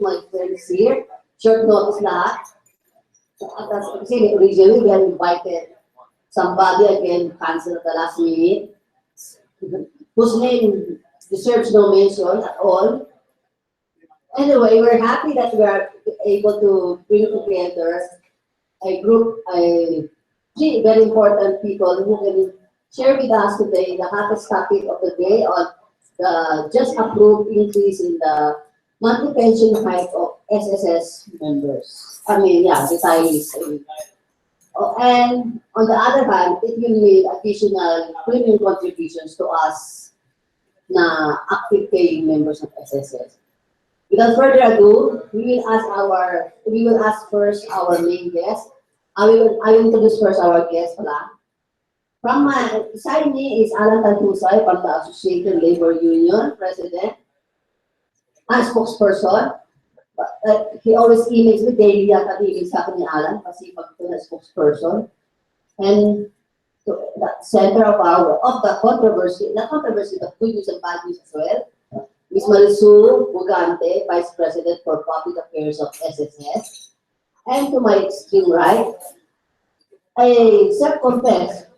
my friends here. Short notice lahat. Kasi originally, we had invited somebody again, cancel at the last minute, whose name deserves no mention at all. Anyway, we're happy that we are able to bring together a group, three very important people who can share with us today the hottest topic of the day on the just approved increase in the monthly pension hike of SSS members. Retirees. And on the other hand, it will mean additional premium contributions to us na active paying members of SSS. Without further ado, we will ask first our main guest. I will introduce first our guest pala. From my side me is Alan Tanjusay from the Associated Labor Union, President, spokesperson. He always emails me daily yata emails sa akin ni Alan kasi pag ito na spokesperson. And the center of the controversy, not controversy, but good news and bad news as well. Ms. Marisu, Bugante, Vice President for Public Affairs of SSS. And to my extreme right, a self-confessed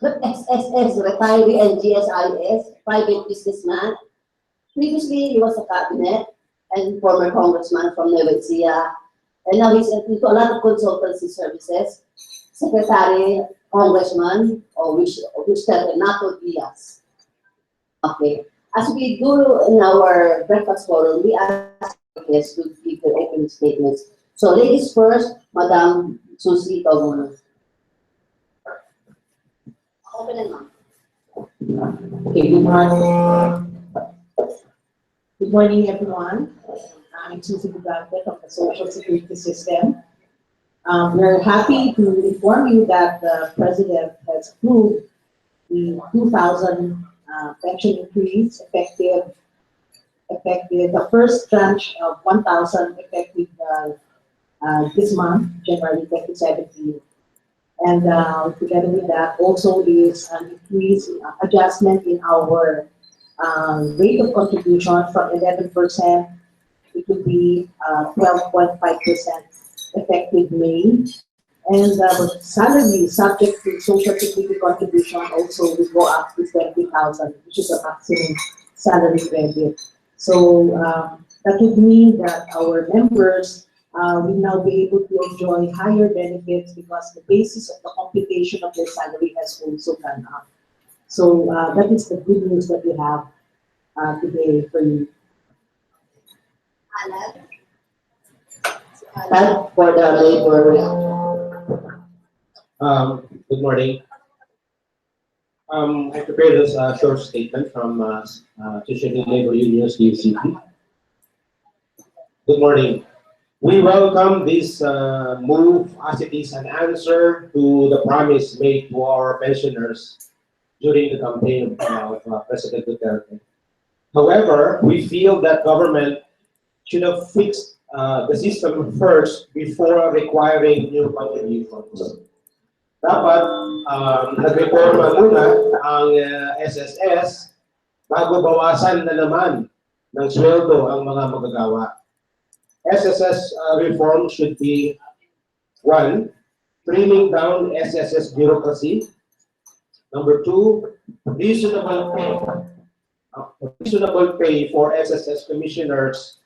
SSS retiree and GSIS private businessman. Previously, he was a cabinet and former congressman from Nueva Ecija, and now he's into a lot of consultancy services. Secretary, congressman, which not to be us. Okay. As we do in our breakfast forum, we ask guests to give their opening statements. So, ladies first, Madam Susie Tomono. Open and on. Okay, good morning. Good morning, everyone. I'm Susie Bugante from the Social Security System. We're happy to inform you that the President has approved the 2,000 pension increase effective the first tranche of 1,000 effective this month, January 2017. And together with that also is an increase adjustment in our rate of contribution from 11%, it will be 12.5% effective May. And the salary subject to social security contribution also will go up to 20,000, which is the maximum salary credit. So that would mean that our members will now be able to enjoy higher benefits because the basis of the computation of their salary has also gone up. So that is the good news that we have today for you. Alan, for the labor. Good morning. I prepared this short statement from Associated Labor Unions, UCP. Good morning. We welcome this move as it is an answer to the promise made to our pensioners during the campaign of President Duterte. However, we feel that government should have fixed the system first before requiring new contributions. Dapat nagreforma muna ang SSS bago bawasan na naman ng sweldo ang mga magagawa. SSS reform should be 1. Trimming down SSS bureaucracy. Number 2, reasonable pay for SSS commissioners,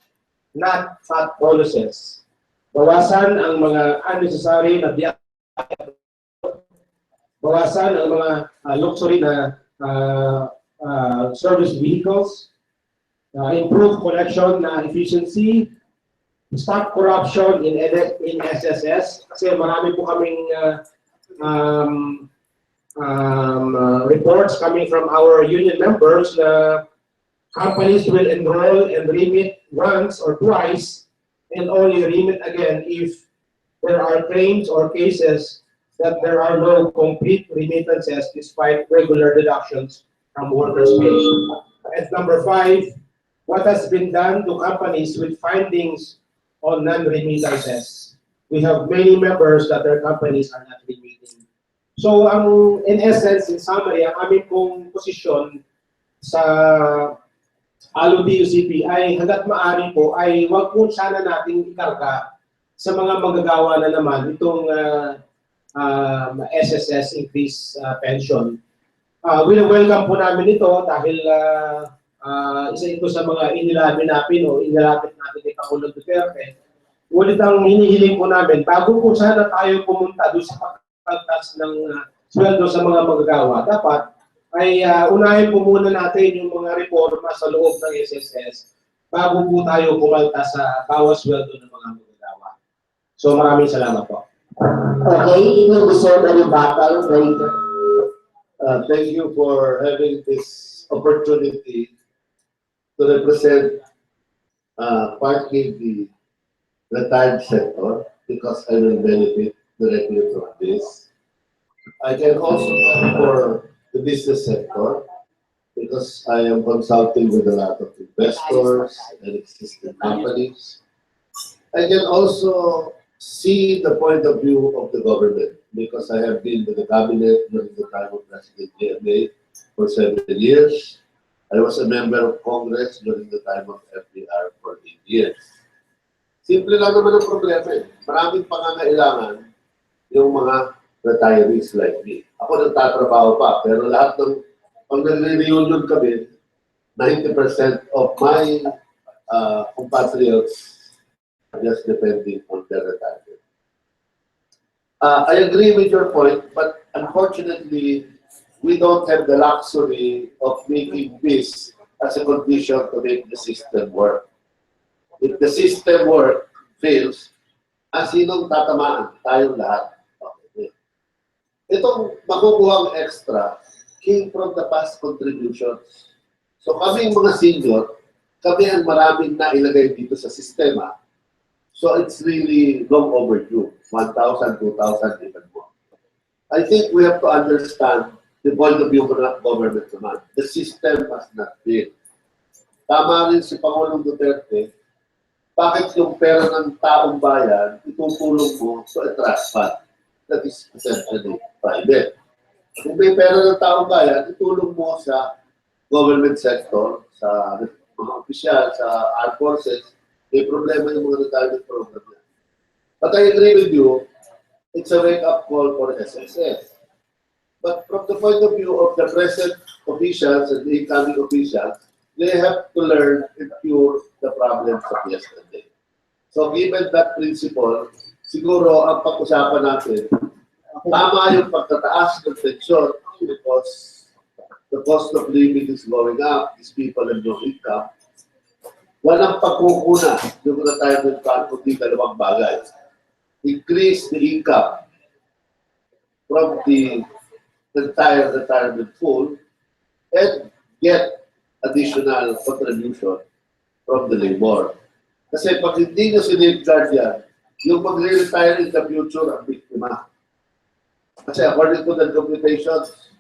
not fat bonuses. Bawasan ang mga unnecessary na bawasan ang mga luxury na service vehicles, improve collection na efficiency, stop corruption in SSS kasi marami po kaming reports coming from our union members na companies will enroll and remit once or twice and only remit again if there are claims or cases that there are no complete remittances despite regular deductions from workers' pay. And number 5, what has been done to companies with findings on non-remittances? We have many members that their companies are not remitting. So, in essence, in summary, ang aming pong posisyon sa LUTUCP ay hanggat maaari po ay wag po sana nating ikarga sa mga magagawa na naman itong SSS increase pension. Welcome po namin ito dahil isa ito sa mga inilapit natin kay Pangulong Duterte. Ngunit ang hinihiling po namin, bago po sana tayo pumunta doon sa pagtas ng sweldo sa mga magagawa, dapat ay unahin po muna natin yung mga reforma sa loob ng SSS bago po tayo kumalta sa bawas sweldo ng mga magagawa. So maraming salamat po. Okay, it will be served a rebuttal later. Thank you for having this opportunity to represent partly the retired sector because I will benefit directly from this. I can also talk for the business sector because I am consulting with a lot of investors and existing companies. I can also see the point of view of the government because I have been with the cabinet during the time of President SBMA for 7 years. I was a member of Congress during the time of FDR for 8 years. Simple lang naman ang problema eh. Maraming pangangailangan yung mga retirees like me. Ako nagtatrabaho pa, pero lahat ng pag nagre-reunion kami, 90% of my compatriots are just depending on their retirement. I agree with your point, but unfortunately, we don't have the luxury of making this as a condition to make the system work. If the system fails, sinong tatamaan? Tayong lahat. Okay. Itong makukuhang extra came from the past contributions. So kaming mga senior, kami ang maraming nailagay dito sa sistema. So it's really long overdue. 1,000, 2,000, even more. I think we have to understand the point of view of government naman. The system must not fail. Tama rin si Pangulong Duterte, bakit yung pera ng taong bayan itutulong mo sa trust fund? That is essentially private. Kung may pera ng taong bayan, itulong mo sa government sector, sa mga opisyal, sa armed forces, may problema yung mga retirement program yan. But I agree with you, it's a wake-up call for SSS. But from the point of view of the present officials and the incoming officials, they have to learn and cure the problems of yesterday. So given that principle, siguro ang pag-usapan natin, tama yung pagtataas ng pensyon because the cost of living is going up, these people have no income. Walang pagkukuna yung retirement fund kundi dalawang bagay. Increase the income from the entire retirement pool and get additional contribution from the labor. Kasi pag hindi nyo sinafeguard yan, yung mag-retire in the future ang biktima. Kasi according to the computations,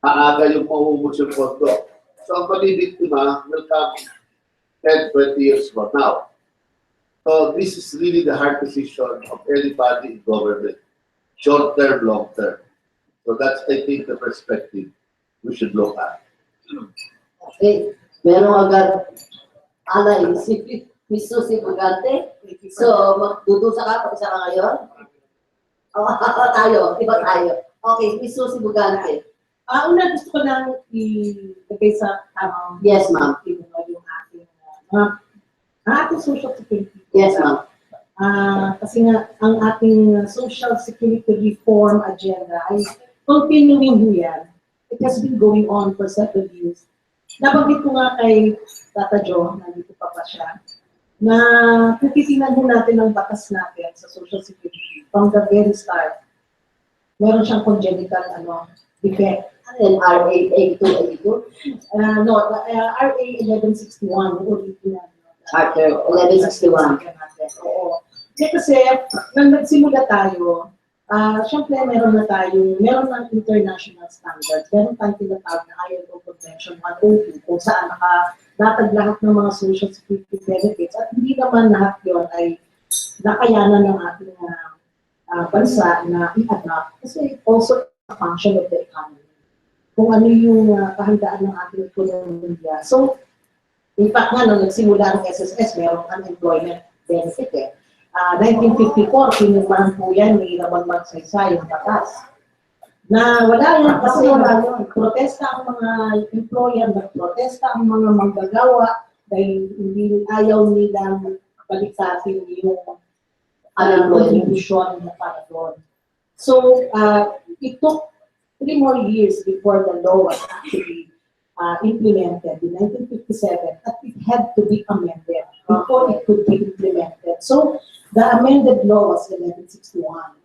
aaga yung mauubos yung pondo. So ang mabibiktima will come 10, 20 years from now. So this is really the hard decision of anybody in government. Short term, long term. So that's, I think, the perspective we should look at. Okay, meron agad si Bugante. So, magdudusa ka, isa ka ngayon? Tayo, iba tayo. Okay, si Bugante. Una gusto ko lang ilagay sa tamang Yes, ma'am. Yung ating social security. Yes, ma'am. Kasi nga, ang ating social security reform agenda ay continuing ho yan. It has been going on for several years. Nabanggit ko nga kay Tata Jo, nandito pa siya, na kung titingnan ho natin ang batas natin sa social security from the very start, meron siyang congenital defect. And RA 8282? No, RA 1161, original. Charter 1161. Oo. Kasi, nang nagsimula tayo, siyempre meron ng international standards. Meron tayong tinatawag na ILO Convention 102 kung saan nakalatag lahat ng mga social security benefits at hindi naman lahat yun ay nakayanan ng ating bansa na i-adapt kasi also a function of the economy. Kung ano yung kahandaan ng ating ekonomiya. So, In fact nga, nung nagsimula ang SSS, mayroong unemployment benefit eh. 1954, pinumahan po yan ni Ramon Magsaysay, yung batas. Na wala yan kasi protesta ang mga employer, nagprotesta ang mga manggagawa dahil hindi ayaw nilang balitasin yung contribution na para doon. So, it took 3 more years before the law was actually implemented in 1957, but it had to be amended before it could be implemented. So, the amended law was in 1961.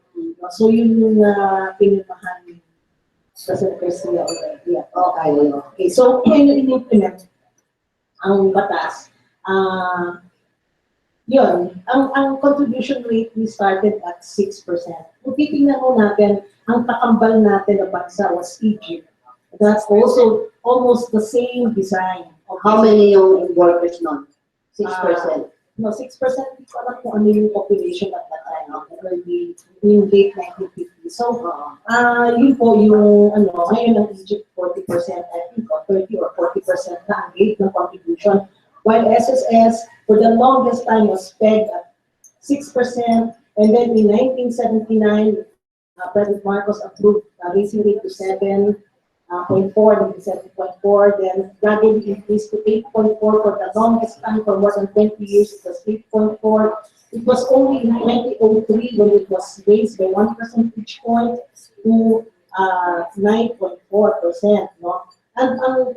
So, yun yung pinirmahan ni President Garcia already. Okay, so, when in-implement ang batas, yun, ang contribution rate we started at 6%. Kung titingnan mo natin, ang kakambal natin na bansa was Egypt. That's also almost the same design. How many yung workers nun? 6%? No, 6%, hindi ko alam kung ano yung population at that time, early, yung late 1950s. So, yun po yung, ngayon ang Egypt, 40%, I think, 30 or 40% na ang rate ng contribution. While SSS, for the longest time, was pegged at 6%, and then in 1979, President Marcos approved raising rate to 7.4, then 7.4, then gradually increased to 8.4 for the longest time, for more than 20 years, it was 8.4. It was only in 2003 when it was raised by 1 percentage point to 9.4%. No? And ang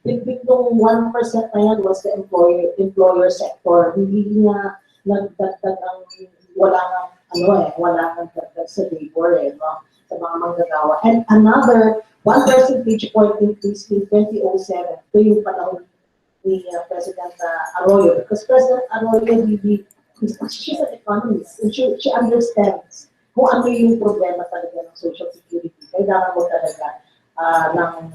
nagbigbig ng 1% na yan was the employer sector. Hindi na nagdagdag ang wala nang dagdag sa labor no? Sa mga manggagawa. And another 1 percentage point increase in 2007. Ito yung panahon ni President Arroyo. Because President Arroyo really, she's an economist. And she understands kung ano yung problema talaga ng Social Security. Kailangan mo talaga ng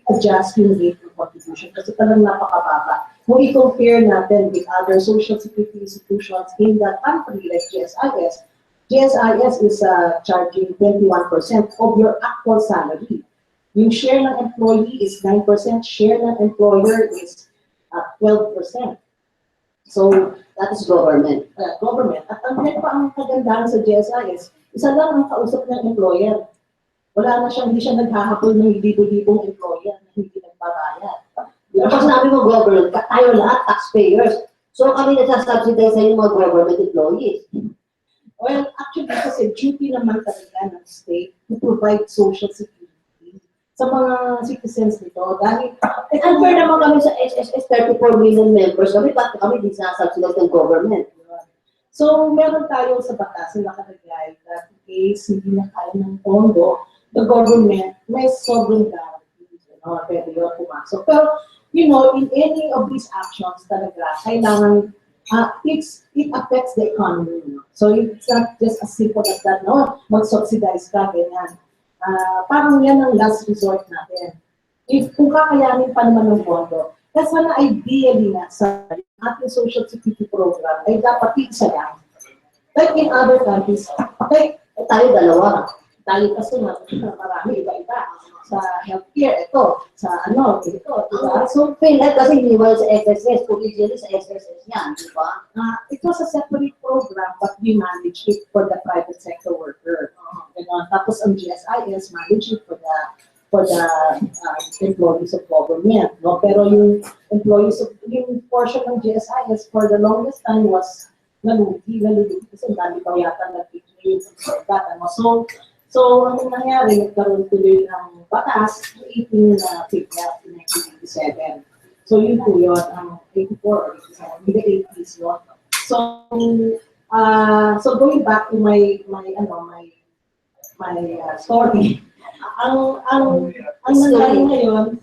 adjust yung rate of contribution kasi talagang napakababa. Kung i-compare natin with other Social Security institutions in the country like GSIS, GSIS is charging 21% of your actual salary. Yung share ng employee is 9%, share ng employer is 12%. So, that is government. Government. At ang kagandahan sa GSIS, isa lang ang kausap ng employer. Wala na siyang, hindi siya naghahabol ng libo-libong employer na hindi nagbabayad. Kapag sinabi mo government, tayo lahat, taxpayers. So kami nagsasubsidize sa yung mga government employees. Well, actually, kasi duty naman talaga ng state to provide social security sa mga citizens nito. Dahil, unfair naman kami sa SSS, 34 million members. Kami, ba't kami din sinasubsidize ng government? So, meron tayo sa batas na nakalagay that in case hindi na kaya ng pondo, the government may sovereign guarantee, pwede yun pumasok. Pero, in any of these actions talaga, kailangan, it affects the economy. So, it's not just as simple as that, mag-subsidize ka, ganyan. Parang yan ang last resort natin. Kung kakayanin pa naman ng pondo, kasi sana ideally nga sa ating social security program ay dapat isa lang. Like in other countries, like Tayo dalawa. tayo kasi marami iba-iba. Sa healthcare, ito. Sa ito. Diba? So, PhilHealth kasi iniwala sa SSS, originally sa SSS yan, di ba? It was a separate program but we managed it for the private sector worker. Tapos ang GSIS managed it for the employees of government. No? Pero yung yung portion ng GSIS for the longest time was nalugi kasi ang dami pa yata nag-increase and that. So, ang nangyari, nagkaroon tuloy ng batas, 18 na PhilHealth in 1987. So, yun po yun, ang 84 or 87, in the 80s yun. So going back to my story, ang nangyari ngayon,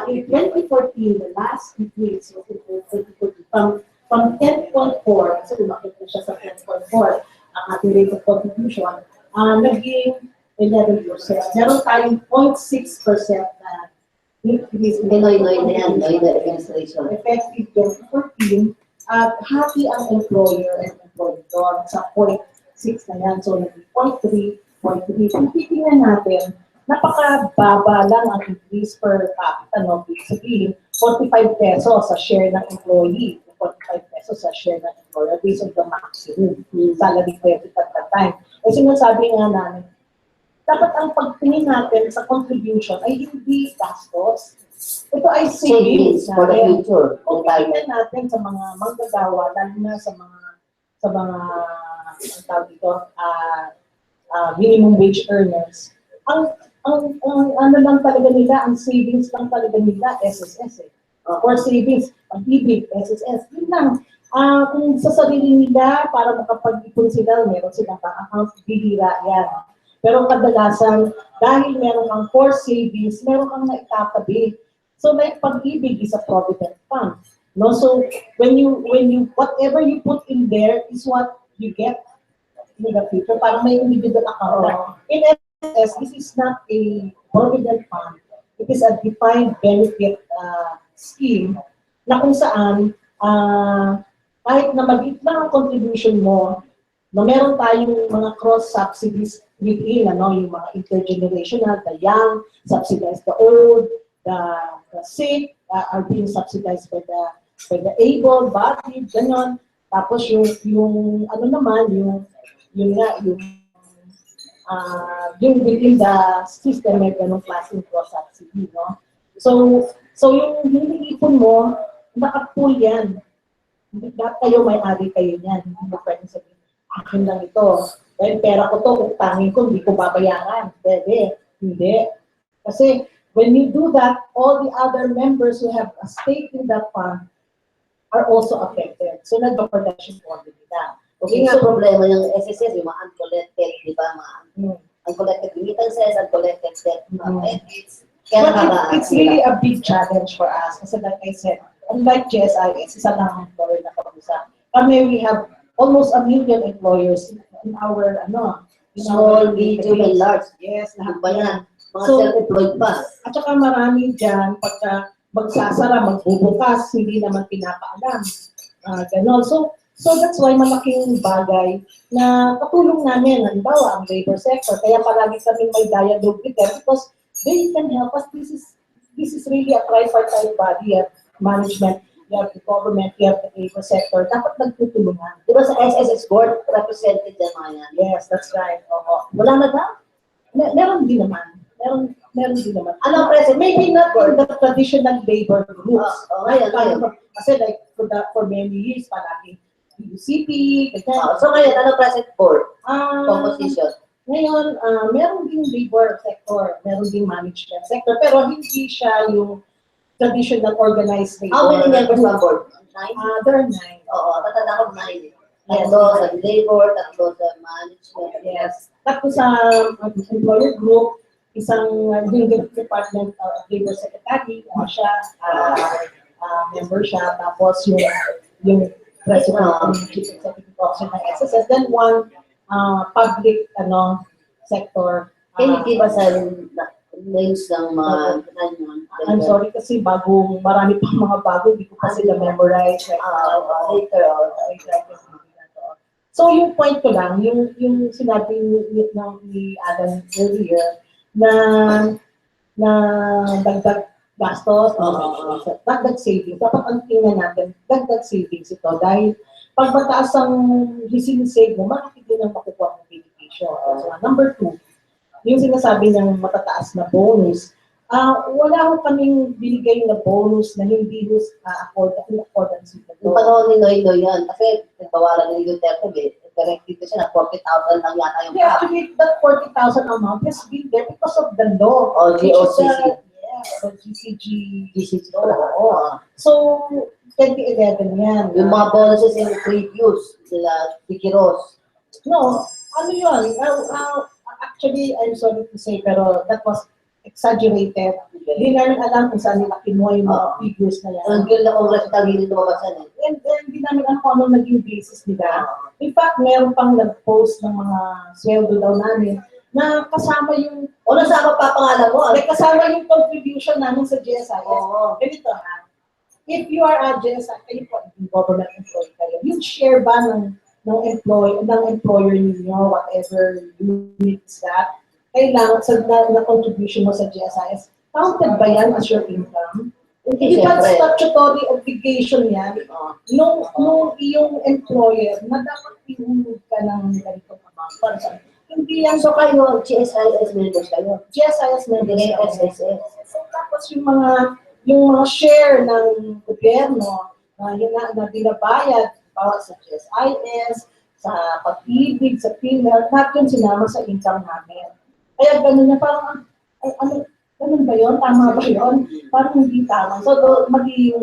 in 2014, the last decrease was in 2014, from 10.4, kasi lumakit na siya sa 10.4, ang ating rate of contribution, naging 11%. Meron tayong 0.6% na increase in Noy na yan, Noy na administration. effective 2014, at happy ang employer and employee doon sa 0.6 na yan. So, naging 0.3, 0.3. Kung titingnan natin, napakababa lang ang increase per capita, no? Ibig sabihin, 45 pesos sa share ng employee, 45 pesos sa share ng employer based on the maximum salary credit at that time. Kasi sinasabi nga namin, dapat ang pagtingin natin sa contribution ay hindi gastos. Ito ay savings Savings for the natin. future. Kung tingnan natin sa mga manggagawa, lalo na sa mga ang tawag dito, minimum wage earners, ang ano lang talaga nila, ang savings lang talaga nila, SSS eh. Or savings, pag-ibig, SSS, yun lang. Kung sa sarili nila, para makapag-ipon sila, meron silang account, bihira yan. Pero kadalasan, dahil meron kang core savings, meron kang naitatabi. So, like pag-ibig is a provident fund. No, so when you whatever you put in there is what you get in the future. Parang may individual account. In SSS, this is not a provident fund. It is a defined benefit scheme na kung saan kahit na maliit lang ang contribution mo, no, meron tayong mga cross subsidies within, yung mga intergenerational, the young, subsidize the old, the sick, are being subsidized by the able-bodied, ganon. Tapos yung ano naman, yung within the system, may ganong klaseng cross-subsidy, no? So yung hiniipon mo, nakapool yan. Dapat kayo, may-ari kayo yan. Hindi mo pwede sabihin, akin lang ito. Dahil pera ko to, utangin ko, hindi ko babayaran. Pwede. Hindi. Kasi when you do that, all the other members who have a stake in that fund are also affected. So, nag-protection fund nila. Okay nga, problema yung SSS, yung mga uncollected, di ba? Mga uncollected remittances, uncollected debt. But it's really a big challenge for us. Kasi like I said, unlike GSIS, isa lang ang employer na kapusa. Kami, we have almost 1 million employers in our, small, medium, and large. Yes, lahat Ba yan. yan? Mga So, self-employed pa. At saka marami dyan, pagka magsasara, magbubukas, hindi naman pinapaalam. Ganon. So that's why malaking bagay na katulong namin, halimbawa, ang labor sector. Kaya palagi kami may dialogue with them because they can help us. This is really a tripartite body at management. You have the government, you have the labor sector. Dapat nagtutulungan. Di ba sa SSS board, represented yan mga yan? Yes, that's right. Oo. Wala na ba? Meron din naman. Meron din naman. Ano, President? Maybe not in the traditional labor groups. Ngayon. Kasi like for many years, palagi UCP, ganyan. So ngayon, ano present board? Composition? Ngayon, meron din labor sector, meron din management sector, pero hindi siya yung traditional organized labor. How many members on board? 9? There are 9. Oo, tatanda ko 9. Tatlo sa labor, tatlo sa management. Yes. Tapos sa employer group, isang yung department labor secretary, siya, member siya, tapos yung president ng chief executive officer ng SSS, then one public sector. Can you give us names ng mga I'm sorry kasi marami pang mga bago, hindi ko kasi na-memorize. Later. So yung point ko lang, yung sinabi ni Adam earlier, na dagdag gastos, dagdag savings. Dapat ang tingnan natin, dagdag savings ito dahil pag mataas ang sinisave mo, malaki din ang makukuha ng beneficio. So, number 2, yung sinasabi ng matataas na bonus, wala ko kaming binigay na bonus na hindi accordance with the Yung law. panahon ni Noy yan, kasi nagbawalan ni Duterte, direct dito siya na 40,000 lang yata yung Yeah, actually, that 40,000 amount has been there because of the law. GOCC. So GCG law. So, 2011 yan. Yung mga bonuses in previous, sila Piquiros. No, ano yun? Actually, I'm sorry to say, pero that was exaggerated. Hindi namin alam kung saan nila kinuha yung mga figures na yan. Ang gulo na Congress tagilid lumabas yan eh. And hindi namin alam kung anong naging basis nila. In fact, meron pang nag-post ng mga sweldo daw namin na kasama yung... O nasama pa pangalan mo? Kasama yung contribution namin sa GSIS. Ganito ha. If you are a GSIS, kayo po, government employee kayo, yung share ba ng employer ninyo, whatever unit is that, kailangan sa na contribution mo sa GSIS, counted ba yan as your income? Hindi, Di ba syempre. statutory obligation yan Oo. nung iyong employer na dapat ihulog ka ng ganitong amount para sa hindi yan So kayo, GSIS members kayo. GSIS na Hindi rin SSS. So tapos yung mga share ng gobyerno na yun na binabayad para sa GSIS, sa pag-ibig, sa PhilHealth, lahat yun sinama sa income namin. Kaya ganun na parang, ano, ganun ba yun? Tama ba yun? Parang hindi tama. So, maging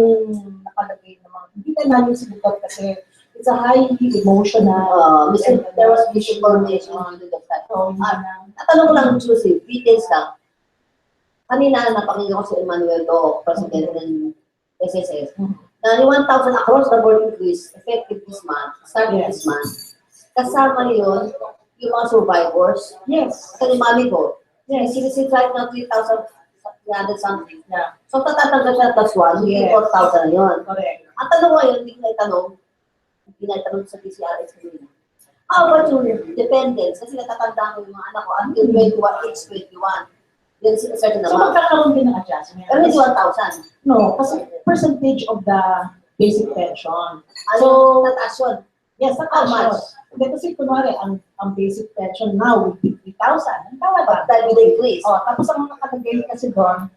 nakalagay naman. Hindi na namin sinukat kasi it's a highly emotional. There was misinformation on the fact. So, Natanong ko lang, Joseph, details lang. Kanina, napakinggan ko si Emmanuel Do, President ng SSS, na yung 1,000 across the board increase, effective this month, starting this month, kasama yun, yung mga survivors. yes. Kasi mami ko, Yes. sinisip right now 3,300 something. Yeah. So, tatatanggal siya plus 1, Yes. 4,000 na yun. Correct. Ang tanong ko ngayon, hindi ko na itanong sa PCRS kanina. How about yung dependents? Kasi natatandaan ko yung mga anak ko until 21, age 21. Then, a certain So, amount. magkakaroon din ng adjustment. Pero hindi 1,000. No, kasi percentage of the basic pension. So, So, tataas yun. yes, How much? Hindi kasi kunwari, ang basic pension now would be 3,000. Ang tawag ba? Dahil with the increase. Oh, tapos ang nakalagay kasi doon,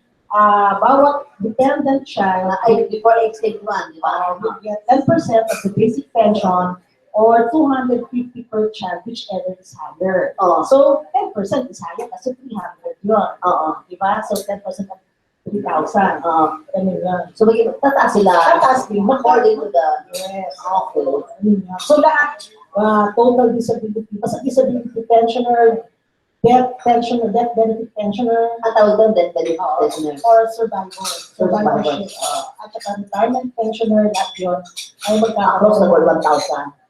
bawat dependent child Ay, before age 21, di ba? will get 10% of the basic pension or 250 per child, whichever is higher. Oo. So, 10% is higher kasi 300 yun. Oo. Di ba? So, 10% of 3,000. Oo. Ganun yun. So, tataas sila. Tataas din. According to the... Yes. Okay. Ganun yun. So, lahat, total disability, basta disability pensioner, death pensioner, death benefit pensioner, Ang tawag doon, death benefit pensioner. or survivor. Survivorship. Survivor. At saka retirement pensioner, lahat yun. Ay Across the board, magkakaroon. 1,000.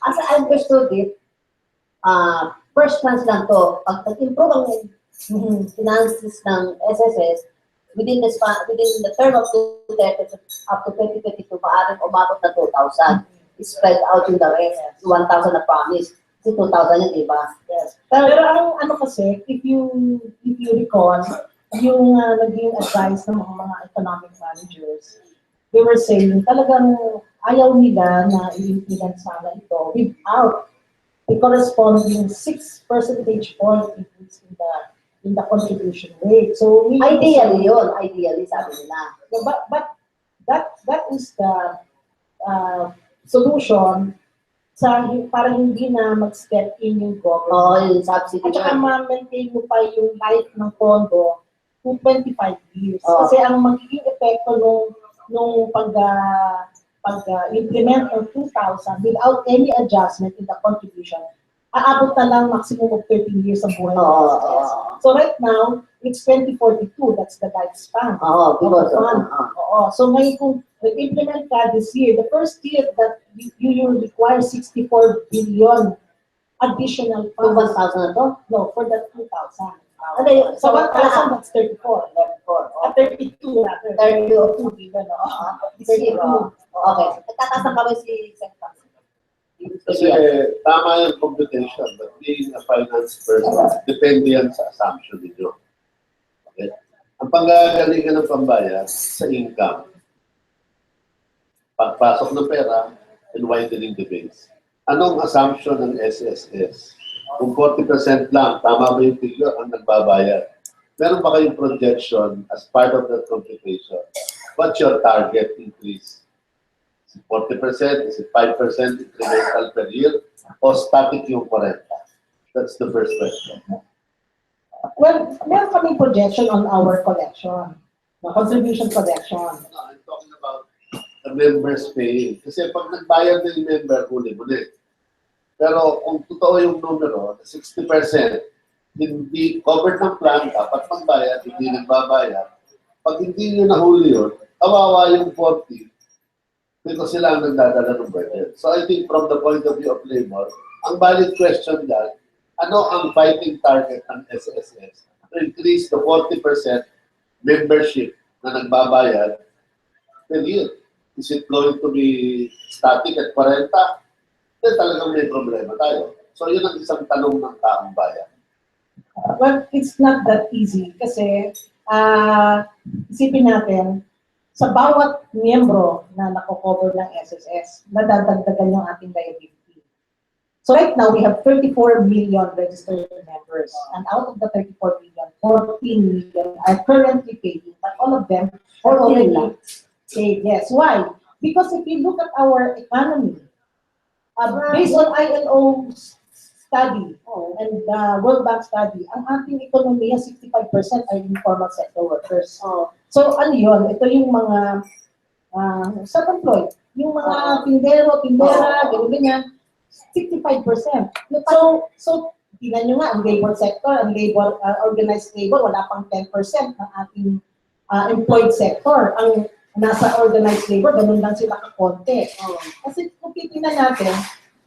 As I understood it, first chance lang to, pag nag-improve ang finances ng SSS, within the term of 2030 up to 2022, maaaring umabot na 2,000. Spread out yung the rest. 1,000 na promise. Kasi 2,000 yun, di ba? Yes. Pero ang ano kasi, if you recall, yung naging advice ng mga economic managers, they were saying talagang ayaw nila na i-implement sana ito without the corresponding 6 percentage point increase in the contribution rate. So Ideally yun. Ideally, sabi nila. but that is the solution para hindi na mag-step in yung government. Oo, yung subsidy At saka na. ma-maintain mo pa yung life ng pondo to 25 years. Oo. Kasi ang magiging epekto nung pag-implement ng 2,000 without any adjustment in the contribution, aabot na lang maximum of 13 years ang buhay ng Oo, SSS. oo. So right now, it's 2042. That's the lifespan. Oo, because of... Fund. Oo. So ngayon kung nag-implement ka this year, the first year that you will require 64 billion additional Kung funds. 1,000 na to? No, for the 2,000. Ano yun? So 1,000, that's 34. 32 rather. 32. Billion, no? This year, okay. Nagtataas na kami si Sector. Kasi tama yung computation, but being a finance person, depende yan sa assumption ninyo. Okay? Ang panggagalingan ng pambayad sa income, pagpasok ng pera, and widening the base. Anong assumption ng SSS? Kung 40% lang, tama ba yung figure ang nagbabayad? Meron ba kayong projection as part of that computation? What's your target increase? Is it 40%? Is it 5% incremental per year? O static yung 40? That's the first question. Well, meron kaming projection on our collection. Contribution collection. No, I'm talking about the members paying. Kasi pag nagbayad na yung member, huli-huli. Pero kung totoo yung numero, 60% hindi covered ng plan, dapat magbayad, hindi nagbabayad. Pag hindi nyo nahuli yun, kawawa yung 40 because sila ang nagdadala ng burden. So I think from the point of view of labor, ang valid question dyan, ano ang fighting target ng SSS to increase the 40% membership na nagbabayad per year? Is it going to be static at 40? Then talagang may problema tayo. So yun ang isang tanong ng taong bayan. Well, it's not that easy kasi isipin natin, sa bawat miyembro na nako-cover ng SSS, nadadagdagan yung ating liability. So right now, we have 34 million registered members. And out of the 34 million, 14 million are currently paying, but all of them are 14 already lang. paid. Yes, why? Because if you look at our economy, based on ILO study and World Bank study, ang ating ekonomiya, 65% ay informal sector workers. So ano yun? Ito yung mga self-employed. Yung mga tindero, tindera, ganyan, 65%. So tingnan nyo nga, ang labor sector, ang labor, organized labor, wala pang 10% ng ating employed sector. Ang nasa organized labor, ganun lang sila kakonti. Kasi kung titingnan natin,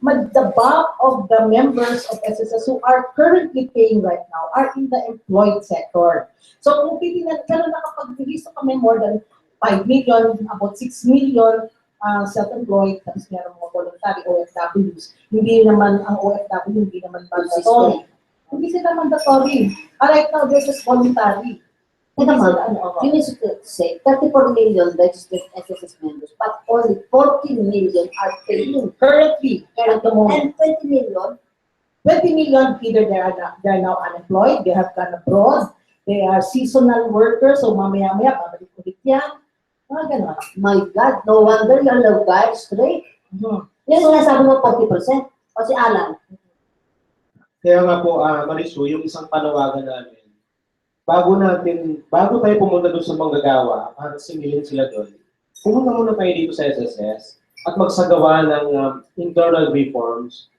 the bulk of the members of SSS who are currently paying right now are in the employed sector. So kung titingnan, gano'n nakapag-release kami more than 5 million, about 6 million self-employed, tapos meron mga voluntary OFWs. Hindi naman ang OFW, hindi naman mandatory. Hindi sila mandatory. Right now, this is voluntary. Teka ma'am, you need to say 34 million registered SSS members, but only 14 million are paying. Currently, at the moment, And 20 million, 20 million, either they are now unemployed, they have gone abroad, they are seasonal workers, so mamaya-maya, babalik ulit yan. Mga ganon. my God, no wonder you're low guard straight. Yan yung nasabi mo 40%. O si Alan. Kaya nga po, Marisu, yung isang panawagan namin, bago tayo pumunta doon sa manggagawa, para singilin sila doon, pumunta muna tayo dito sa SSS at magsagawa ng internal reforms,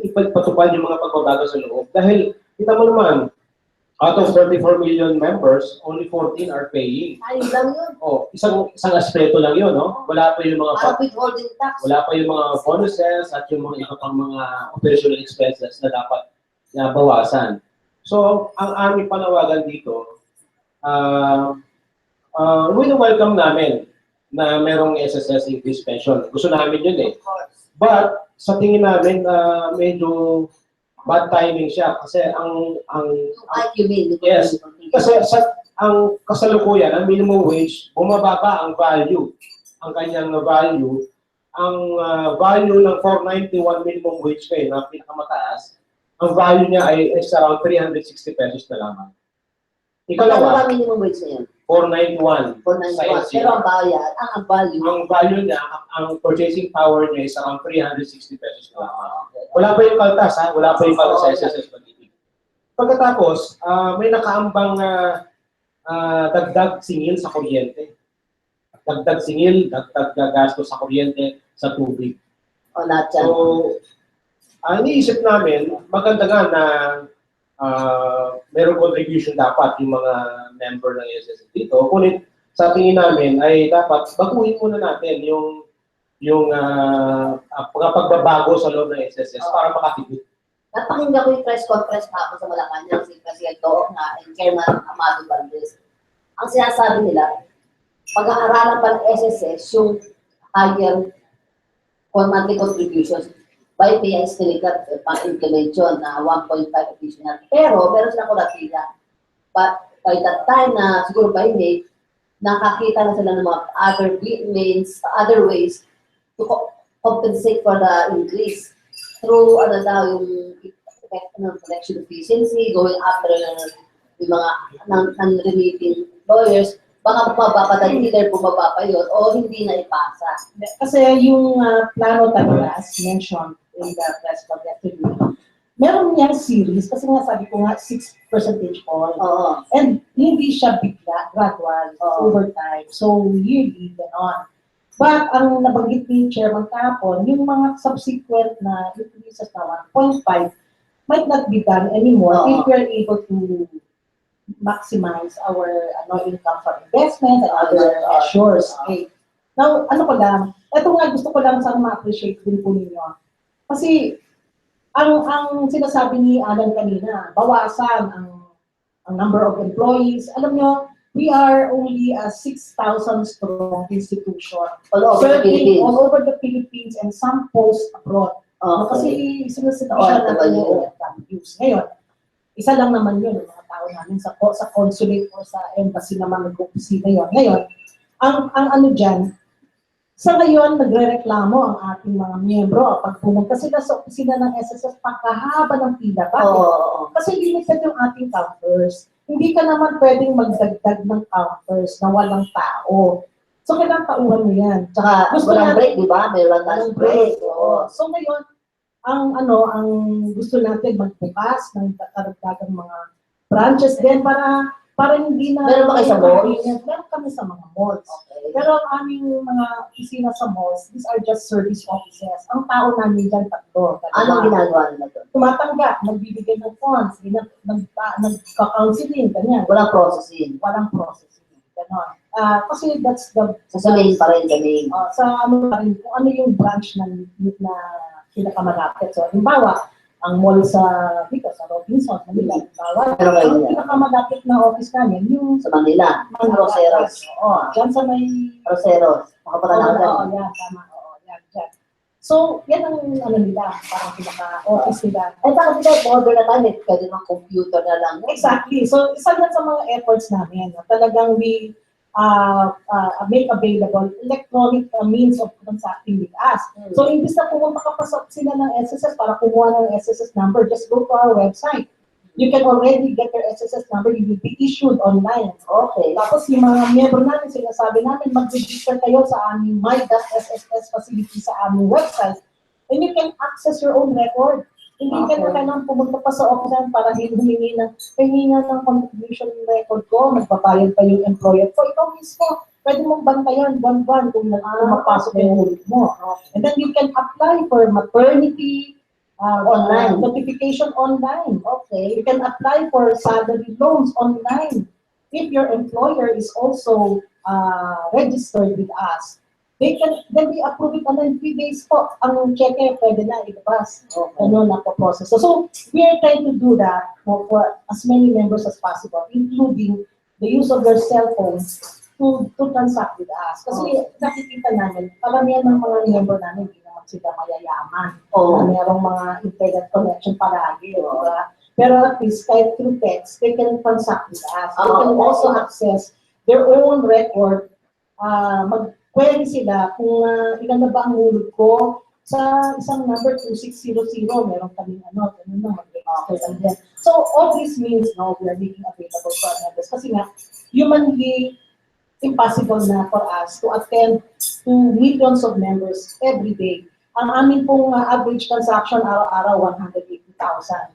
ipagpatupad yung mga pagbabago sa loob. Dahil, kita mo naman, out of 34 million members, only 14 are paying. Ayun lang yun. Isang aspeto lang yun, no? Wala pa yung mga Para withholding tax. wala pa yung mga bonuses at yung mga iba pang mga operational expenses na dapat bawasan. So, ang aming panawagan dito, welcome namin na merong SSS increase pension. Gusto namin yun eh. Of course. But, sa tingin namin, medyo bad timing siya kasi You mean? Yes. Kasi ang kasalukuyan, ang minimum wage, bumababa ang value. Ang kanyang value. Ang value ng 491 minimum wage ngayon, na pinakamataas, ang value niya ay around 360 pesos na lamang. Ano Ikalawa, ba minimum wage na yun? 491. 491. Pero ang bayad, ang value. Ang value niya, ang purchasing power niya is around 360 pesos na lamang. Wala pa yung kaltas, ha? Wala pa yung kaltas sa SSS pag-ibig. Pagkatapos, may nakaambang dagdag singil sa kuryente. Dagdag singil, dagdag gastos sa kuryente, sa tubig. O lahat yan. So, iniisip namin, maganda nga na merong contribution dapat yung mga member ng SSS dito. Ngunit sa tingin namin ay dapat baguhin muna natin yung mga pagbabago sa loob ng SSS para makatipid. Napakinggan ko yung press conference hapon sa Malacanang, si President Dook na and Chairman Amado Valdez. Ang sinasabi nila, pag-aaralan pa ng SSS yung higher monthly contributions by pay estimated pang-implementation na 1.5 additional. Pero, meron silang kulatila. But by that time na siguro by May, nakakita na sila ng mga other ways to compensate for the increase through yung collection efficiency, going after yung mga non-remitting lawyers. Baka bumaba pa either bumaba pa yun o hindi na ipasa. Kasi yung plano talaga, as mentioned in the press club yesterday, meron niyang series, kasi nga sabi ko nga, 6 percentage point. And hindi siya bigla, gradual, over time. So, yearly, gano'n. But, ang nabanggit ni Chairman kahapon, yung mga subsequent na increases na 1.5 might not be done anymore if we are able to maximize our income from investment and other measures. Okay. Now, ito nga gusto ko lang sana ma-appreciate din po ninyo. Kasi, ang sinasabi ni Alan kanina, bawasan ang number of employees. Alam nyo, we are only a 6,000 strong institution. All over the Philippines and some post abroad. Kasi sinusunod siya natin yung OFWs. Ngayon, Isa lang naman yun, yung mga tao namin sa consulate o sa embassy naman nag-opisina yun. Ngayon, ang ano dyan, sa ngayon, nagre-reklamo ang ating mga miyembro pag pumunta sila sa opisina ng SSS pagkahaba ng pila. Bakit? Kasi limited yung ating counters. Hindi ka naman pwedeng magdagdag ng counters na walang tao. So, kailangan tauhan mo yan. Tsaka, walang break, di ba? May walang break. So, ngayon, ang gusto natin magbukas ng karagdagang mga branches din para hindi na... Meron ba kayo sa malls? Meron kami sa mga malls. Okay. Pero ang aming mga opisina sa malls, these are just service offices. Ang tao namin dyan, 3. Anong ginagawa nila doon? Tumatanggap, nagbibigay ng funds, nagka-counseling, ganyan. Walang processing. Walang processing. Ganon. Kasi that's the... Sasabihin pa rin kami. Sa ano pa rin, kung ano yung branch na pinakamalapit. So, halimbawa, ang mall sa Robinson, Manila, halimbawa, ang pinakamalapit na office namin, yung Sa Manila. Sa Roseros. Diyan sa may... Roseros. Makapatalagan. Yan, tama. Yan. So, yan ang ano nila, parang pinaka-office nila. Ay, bakit ito, modern na tayo, pwede mga computer na lang. Exactly. So, isa yan sa mga efforts namin. Talagang we make available electronic means of transacting with us. So, imbis na pumunta ka pa sila ng SSS para kumuha ng SSS number, just go to our website. You can already get your SSS number. You will be issued online. Okay. Tapos yung mga miyembro namin, sinasabi namin, mag-register kayo sa aming my.sss facility sa aming website. And you can access your own record. Hindi ka na kailangan pumunta pa sa office para humingi ng contribution record ko, magbabayad pa yung employer ko. Ikaw mismo, pwede mong bantayan buwan-buwan kung mapasok yung ulit mo. And then you can apply for maternity Online. notification online. Okay. You can apply for salary loans online. If your employer is also registered with us, then we approve it online 3 days po. Ang cheque pwede na ilabas. Ano na po process. So we are trying to do that for as many members as possible, including the use of their cell phones to transact with us. Kasi nakikita namin, karamihan ng mga member namin, hindi naman sila mayayaman. Na merong mga internet connection palagi. Pero at least, kahit through text, they can transact with us. They can also access their own record. Mag-query sila kung ilan na ba ang hulog ko sa isang number 2600, meron kaming mag-register lang din. So all this means now we are making available for our members. Kasi nga, humanly impossible na for us to attend to millions of members every day. Ang amin pong average transaction araw-araw, 180,000.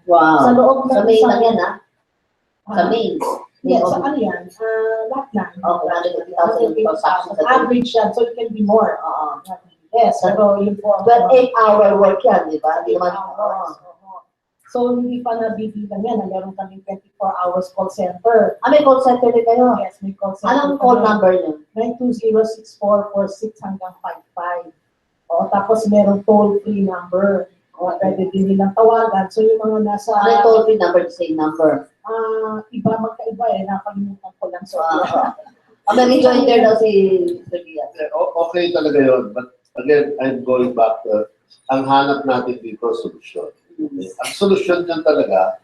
Wow. Sa loob ng Sa main lang yan, ha? Sa main. Yes, sa ano yan? Lahat na. 180,000 transactions. Average yan, so it can be more. Yes, pero yun po. 8-hour work yan, di ba? Di naman. So, hindi pa nabibilang yan. Meron kaming 24 hours call center. May call center din kayo? Yes, may call center. Anong call number nyo? 920-6446 hanggang 55. Tapos merong toll-free number. Pwede din nilang tawagan. So, yung mga nasa... Ano yung toll-free number, the same number? Iba, magkaiba nakalimutan ko lang. So, may rejoinder daw si Sir. Okay talaga yun. But again, I'm going back to, ang hanap natin dito, solusyon. Ang solusyon dyan talaga,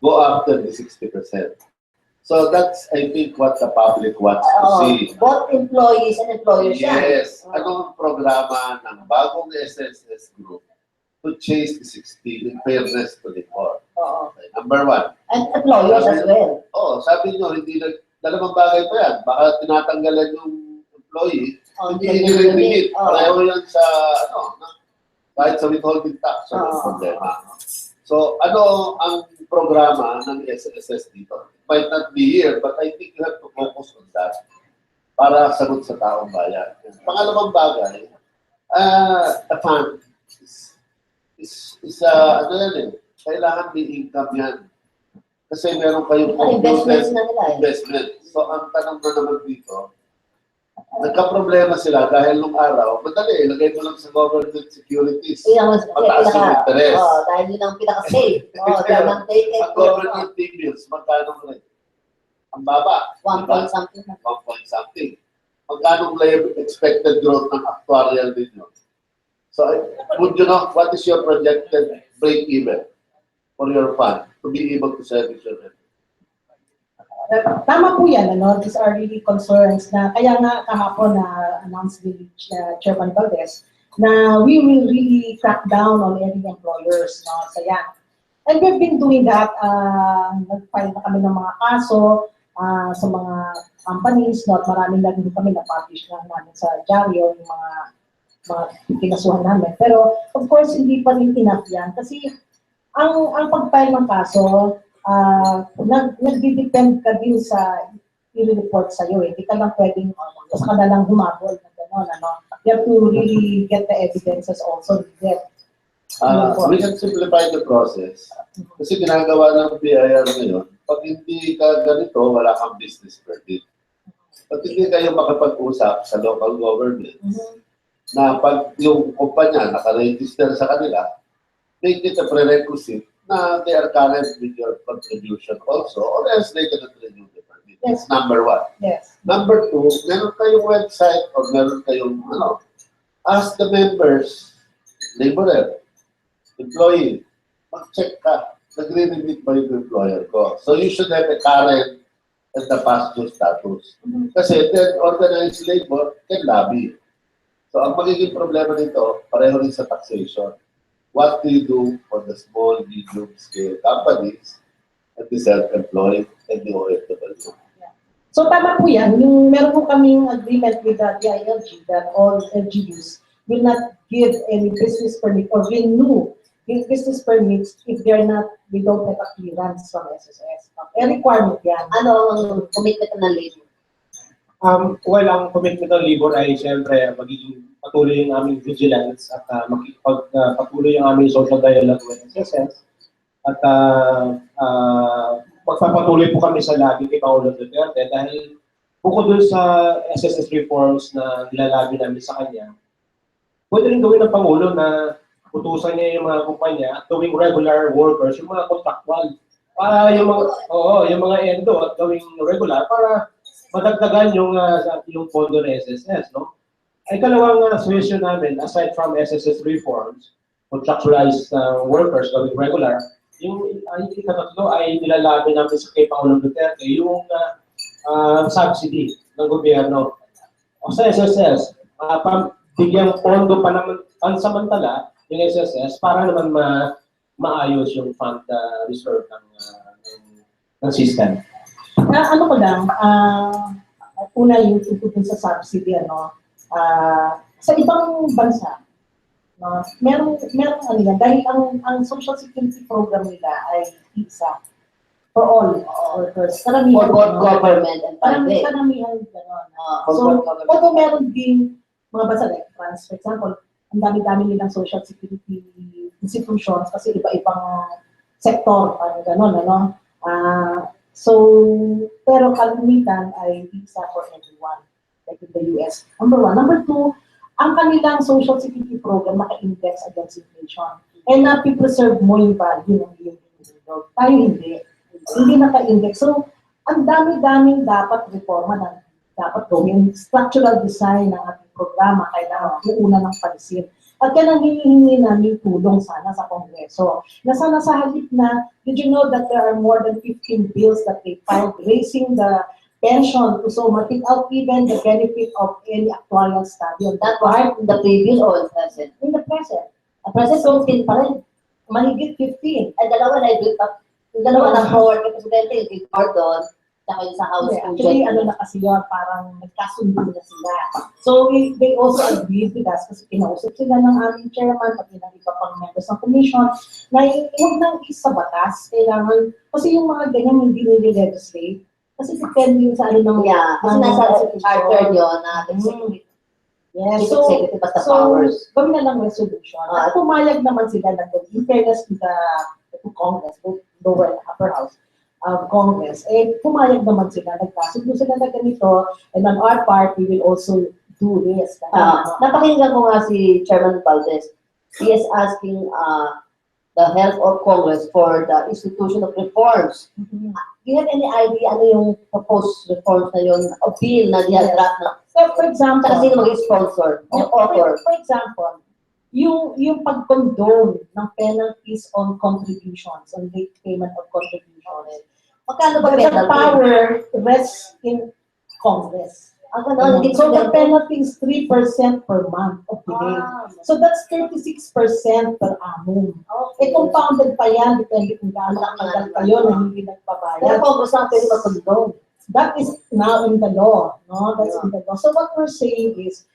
go after the 60%. So that's, I think, what the public wants to see. Both employees and employers yan. Yes. Anong programa ng bagong SSS group to chase the 60 in fairness to the core? Okay. Number 1. And employers as well. Sabi nyo, hindi na, dalawang bagay pa yan. Baka tinatanggalan yung employee, hindi nire-remit. Pareho yan sa, kahit sa withholding tax, problema. So, ano ang programa ng SSS dito? It might not be here, but I think you have to focus on that para sagot sa taong bayan. Pangalawang bagay, the fund is kailangan may income yan. Kasi meron kayong investments na nila. Investment. So, ang tanong na naman dito, nagka-problema sila dahil nung araw, madali, ilagay mo lang sa government securities. Mataas yung interest. Dahil yun ang pinaka-safe. Ang government T-bills, magkano rin? Ang baba. 1 point something. 1 point something. Magkano expected growth ng actuarial ninyo? So, would you know, what is your projected break-even? for your fund to be able to service your debt? Tama po yan, ano? These are really concerns na kaya nga kahapon na announce ni Chairman Valdez na we will really crack down on any employers, no? So yan. And we've been doing that. Nag-file na kami ng mga kaso sa mga companies, no? At maraming na din kami na-publish na namin sa dyaryo yung mga kinasuhan namin. Pero of course, hindi pa rin enough yan kasi ang pag-file ng kaso, nagdi-depend ka din sa i-report sa'yo eh. Hindi ka lang pwedeng, basta ka na lang humabol na gano'n, ano. You have to really get the evidences also needed. We can simplify the process. Kasi ginagawa ng BIR ngayon, pag hindi ka ganito, wala kang business permit. Pag hindi kayo makapag-usap sa local government, na pag yung kumpanya naka-register sa kanila, make it a prerequisite na they are current with your contribution also, or else they cannot renew the permit. That's number one. Yes. Number two, meron kayong website or meron kayong, ask the members, laborer, employee, mag-check ka, nagre-remit ba yung employer ko? So you should have a current and the past due status. Kasi then organized labor can lobby. So ang magiging problema nito, pareho rin sa taxation. What do you do for the small, medium-scale companies and the self-employed and the OFW? So tama po yan. Yung meron po kaming agreement with the DILG that all LGUs will not give any business permit or renew business permits if they don't have a clearance from SSS. A requirement yan. Ano ang commitment ng labor? Well, ang commitment ng labor ay siyempre magiging patuloy yung aming vigilance at patuloy yung aming social dialogue with SSS at magpapatuloy po kami sa lobby kay Paolo Duterte dahil bukod dun sa SSS reforms na nilalabi namin sa kanya, pwede rin gawin ng Pangulo na utusan niya yung mga kumpanya at gawing regular workers, yung mga contractual. Para yung mga endo at gawing regular para madagdagan yung pondo ng SSS, no? Ay kalawang solution namin, aside from SSS reforms, contractualized workers gawing regular, yung ikatatlo ay nilalabi namin sa kay Paolo Duterte, yung subsidy ng gobyerno. O sa SSS, bigyang pondo pa naman pansamantala yung SSS para naman maayos yung fund reserve ng system. Ano ko lang, una yung tungkol sa subsidy, sa ibang bansa, merong ano yan, dahil ang social security program nila ay isa for all workers. For both government and private. Karamihan gano'n. So, although meron din mga bansa like France, for example, ang dami-dami nilang social security institutions kasi iba-ibang sektor, parang gano'n, so, pero kalimitan ay visa for everyone, like in the US. Number one. Number two, ang kanilang social security program naka-index against inflation. And preserve mo yung value ng iyong individual. Tayo hindi. Hindi naka-index. So, ang dami-daming dapat reforma na dapat gawin. Structural design ng ating programa kailangan una ng pansin. At yan ang hinihingi namin tulong sana sa Kongreso. Na sana sa halip na, did you know that there are more than 15 bills that they filed raising the pension to so much without even the benefit of any actuarial study on that part In the previous or present? in the present. At present, 15 pa rin. Mahigit 15. Ay, dalawa na yung dalawa ng Howard Presidente, yung Gordon, saka yung sa House Actually, ano na kasi yun, parang nagkasundo na sila. So, they also agreed with us kasi kinausap sila ng aming chairman, pati ng iba pang members ng commission, na huwag nang isa batas, kailangan, kasi yung mga ganyan hindi nile-legislate, kasi depende yung sa ano ng... Yeah, kasi nasa charter yun na executive. Yes, Executive basta so powers. gawin na lang resolution. At pumayag naman sila na in fairness to the Congress, both lower and upper house of Congress, pumayag naman sila, nagkasundo sila na ganito, and on our part, we will also do this. Napakinggan ko nga si Chairman Valdez. He is asking the help of Congress for the institution of reforms. Do you have any idea ano yung proposed reforms na yun, o bill na diadraft na? So, for example, Saka sino mag-sponsor o author? For example, yung pag-condone ng penalties on contributions, on late payment of contributions. Magkano ba The penalty? power rests in Congress. Ang ano, hindi So the ko penalty is 3% per month of delay. So that's 36% per annum. Okay. Compounded pa yan, depende kung gaano katagal kayo na hindi Pero nagpabayad. kung gusto natin pwede mag-condone. That is now in the law, no? That's in the law. So what we're saying is,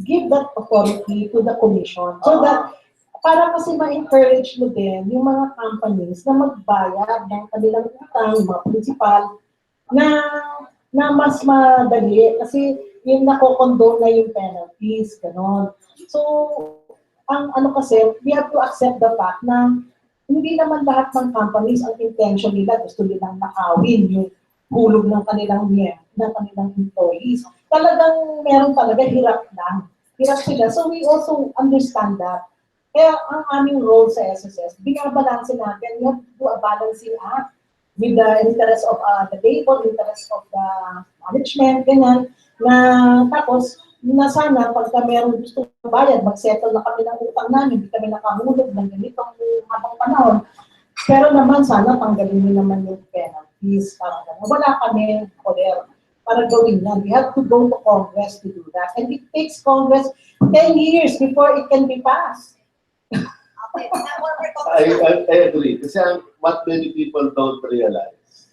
give that authority to the commission so that para kasi ma-encourage mo din yung mga companies na magbayad ng kanilang utang, yung mga principal, na mas madali kasi yung nako-condone na yung penalties, gano'n. So, ang ano kasi, we have to accept the fact na hindi naman lahat ng companies ang intention nila, gusto nilang nakawin yung hulog ng kanilang employees. Talagang meron talaga hirap lang. Hirap sila. So we also understand that. Kaya ang aming role sa SSS, binabalansin natin, we have to do a balancing act with the interest of the labor, interest of the management, ganyan, na tapos, na sana pagka meron gusto bayad, mag-settle na kami ng utang namin, hindi kami nakahulog ng ganitong habang panahon. Pero naman sana tanggalin nyo naman yung penalties. Wala kami poder para gawin yan. We have to go to Congress to do that. And it takes Congress 10 years before it can be passed. I agree. Kasi what many people don't realize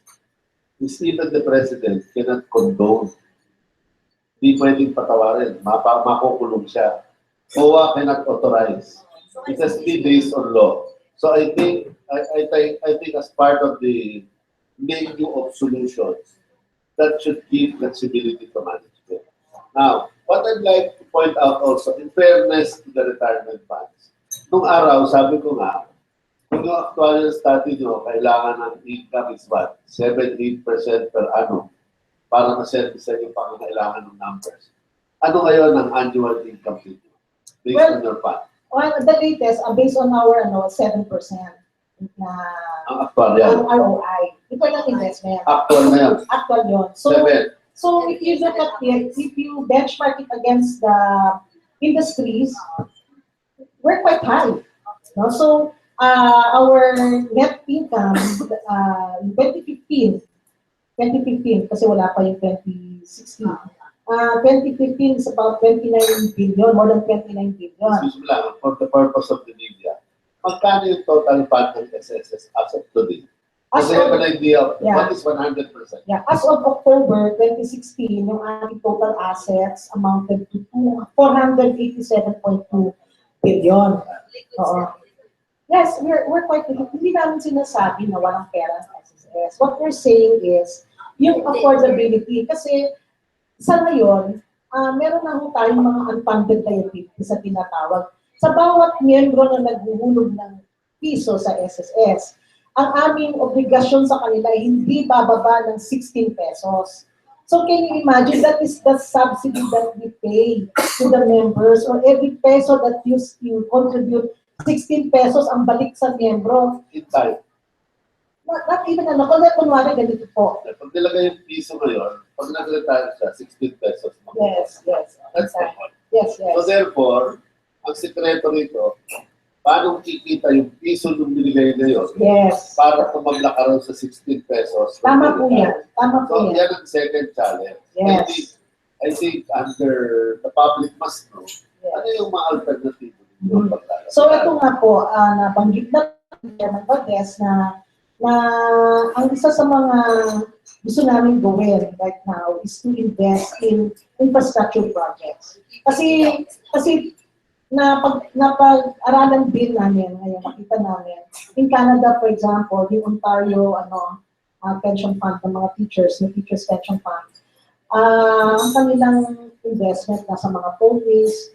is even the president cannot condone. Hindi pwedeng patawarin. Makukulong siya. OWA cannot authorize. It has to be based on law. So I think as part of the menu of solutions, that should give flexibility to management. Now, what I'd like to point out also, in fairness to the retirement funds, nung araw, sabi ko nga, kung yung actual study nyo, kailangan ng income is what? 7-8% per annum para ma-service yung pangangailangan ng numbers. Ano ngayon ang annual income dito? Based on your fund? Well, the latest, based on our 7% na Ang actual yan. ang ROI. Ito lang investment. Actual na yan. Actual yun. So, 7. so if you look at it, if you benchmark it against the industries, we're quite high. No? So, our net income, 2015, kasi wala pa yung 2016. 2015 is about 29 billion, more than 29 billion. Excuse me lang, for the purpose of the media, magkano yung total fund ng SSS as of today? Kasi I have an idea of what is 100%. Yeah, as of October 2016, yung ating total assets amounted to 487.2 billion. Oo. Yes, we're quite good. Hindi namin sinasabi na walang pera sa SSS. What we're saying is, yung affordability, kasi sa ngayon, meron na ho tayong mga unfunded liabilities sa tinatawag. Sa bawat miyembro na naghuhulog ng piso sa SSS, ang aming obligasyon sa kanila ay hindi bababa ng 16 pesos. So can you imagine, that is the subsidy that we pay to the members, or every peso that you contribute, 16 pesos ang balik sa miyembro. In time. Not even kunwari ganito po. Pag nilagay yung piso ngayon, pag nag-retire siya, 16 pesos. Yes. That's the point. Yes. So therefore, ang sekreto nito, paano kikita yung piso nung binigay ngayon Yes. para tumagla ka rin sa 16 pesos. Tama po yan. So yan ang second challenge. Yes. I think under the public must know, ano yung mga alternative? So ito nga po, nabanggit na Chairman Valdez na ang isa sa mga gusto namin gawin right now is to invest in infrastructure projects. Kasi napag-aralan din namin ngayon, makita namin, in Canada, for example, yung Ontario pension fund ng mga teachers, yung teachers pension fund, ang kanilang investment nasa mga police,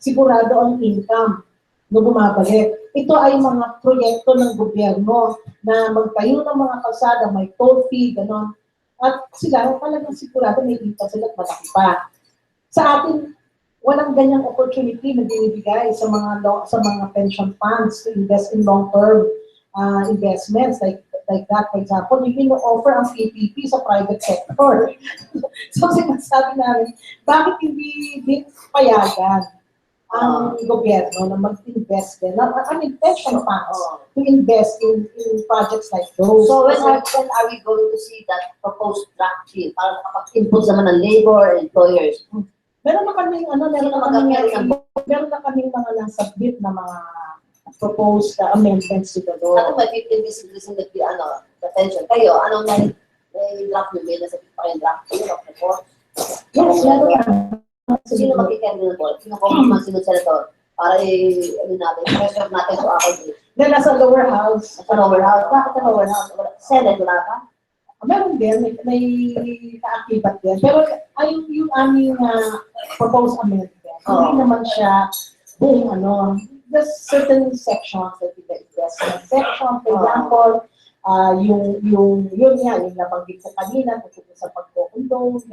sigurado ang income na bumabalik. Ito ay mga proyekto ng gobyerno na magtayo ng mga kalsada, may toll fee, gano'n. At sila, talagang sigurado may income sila at malaki pa. Sa atin, walang ganyang opportunity na binibigay sa mga pension funds to invest in long-term investments like that. For example, you can offer ang PPP sa private sector. So sinasabi namin, bakit hindi din payagan ang gobyerno na mag-invest din, an intention funds to invest in projects like those. So when are we going to see that proposed draft bill para makapag-input naman ng labor, employers? Meron na kaming meron na kaming mga nasubmit na mga proposed amendments to the law. Ano ba, 15 days na attention kayo, anong may draft bill, nasa pa rin draft bill of report? Yes, meron na. So, sino magkikerry ng board? Sino congressman, sino senator? Para pressure natin to ako. Then nasa lower house. Sa lower house. Bakit sa lower house? Senate, wala ka? Meron din, may kaakibat din. Pero yung aming proposed amendment, hindi naman siya buong just certain sections, like the investment section, for example, yung nabanggit ko kanina, tungkol sa pagkukundong,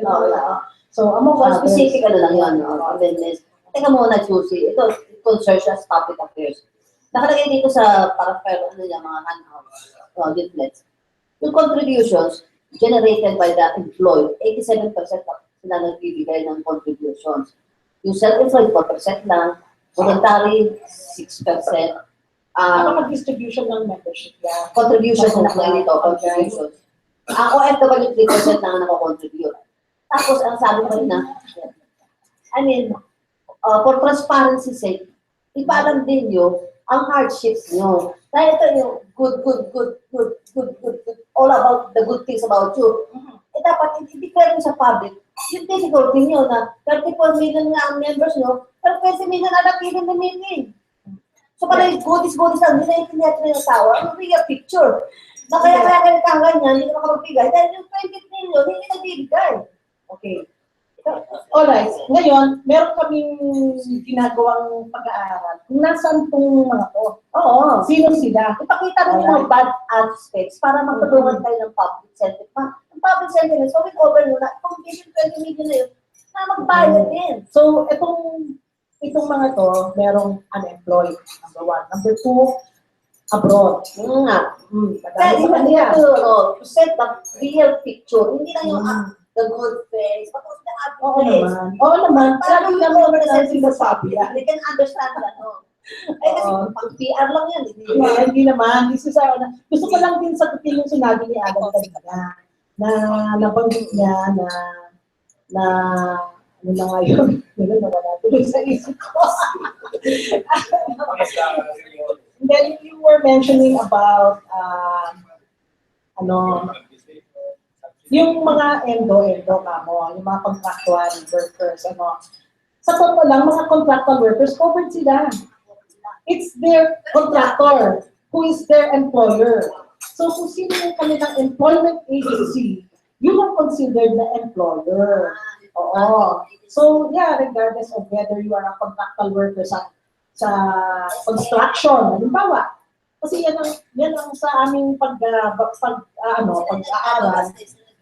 so, among others. Specific lang yun, amendments. Teka muna, Susie, ito concerns as public affairs. Nakalagay dito sa parang mga handouts, leaflets. Yung contributions generated by the employed, 87% sila nagbibigay ng contributions. Yung self-employed, 4% lang. Voluntary, 6%. Distribution ng membership yan. Contributions na nakalagay dito, contributions. Ang OFW, 3% lang nakakontribute. Tapos, ang sabi ko rin for transparency sake, ipaalam din nyo ang hardships nyo. Dahil ito yung good, all about the good things about you. Dapat i-declare nyo sa public yung difficulty nyo na 34 million nga ang members nyo, pero 20 million anak din na meeting. So, para yung goodies lang, hindi na itiniyat na yung tawa, ano yung picture? Na kaya kayo ganyan, hindi ka makapagbigay, dahil yung 20 million, hindi nagbibigay. Okay. Alright, ngayon, meron kaming ginagawang pag-aaral. Kung nasaan itong mga to? Oo. Sino sila? Ipakita mo yung mga bad aspects para magtulungan tayo ng public sentiment. Ang public sentiment, so recover nyo na, kung yung 20 million na yun, na magbayad din. So, itong mga to, merong unemployed, number 1. Number 2, abroad. Kaya hindi na to set the real picture. Hindi lang yung the good face, but also the ugly face. Oo naman. Parang yung naman na sinasabi yan. They can understand that, no? Kasi pag PR lang yan. Hindi naman. Gusto ko lang din sagutin yung sinabi ni Adam kanina na nabanggit niya na ano na nga yun? Nawala tuloy sa isip ko. Then you were mentioning about yung mga endo kamo, yung mga contractual workers, Sa totoo lang, mga contractual workers, covered sila. It's their contractor who is their employer. So kung sino yung kanilang employment agency, yun ang considered na employer. Oo. So yeah, regardless of whether you are a contractual worker sa construction, halimbawa, kasi yan ang sa aming pag-aaral,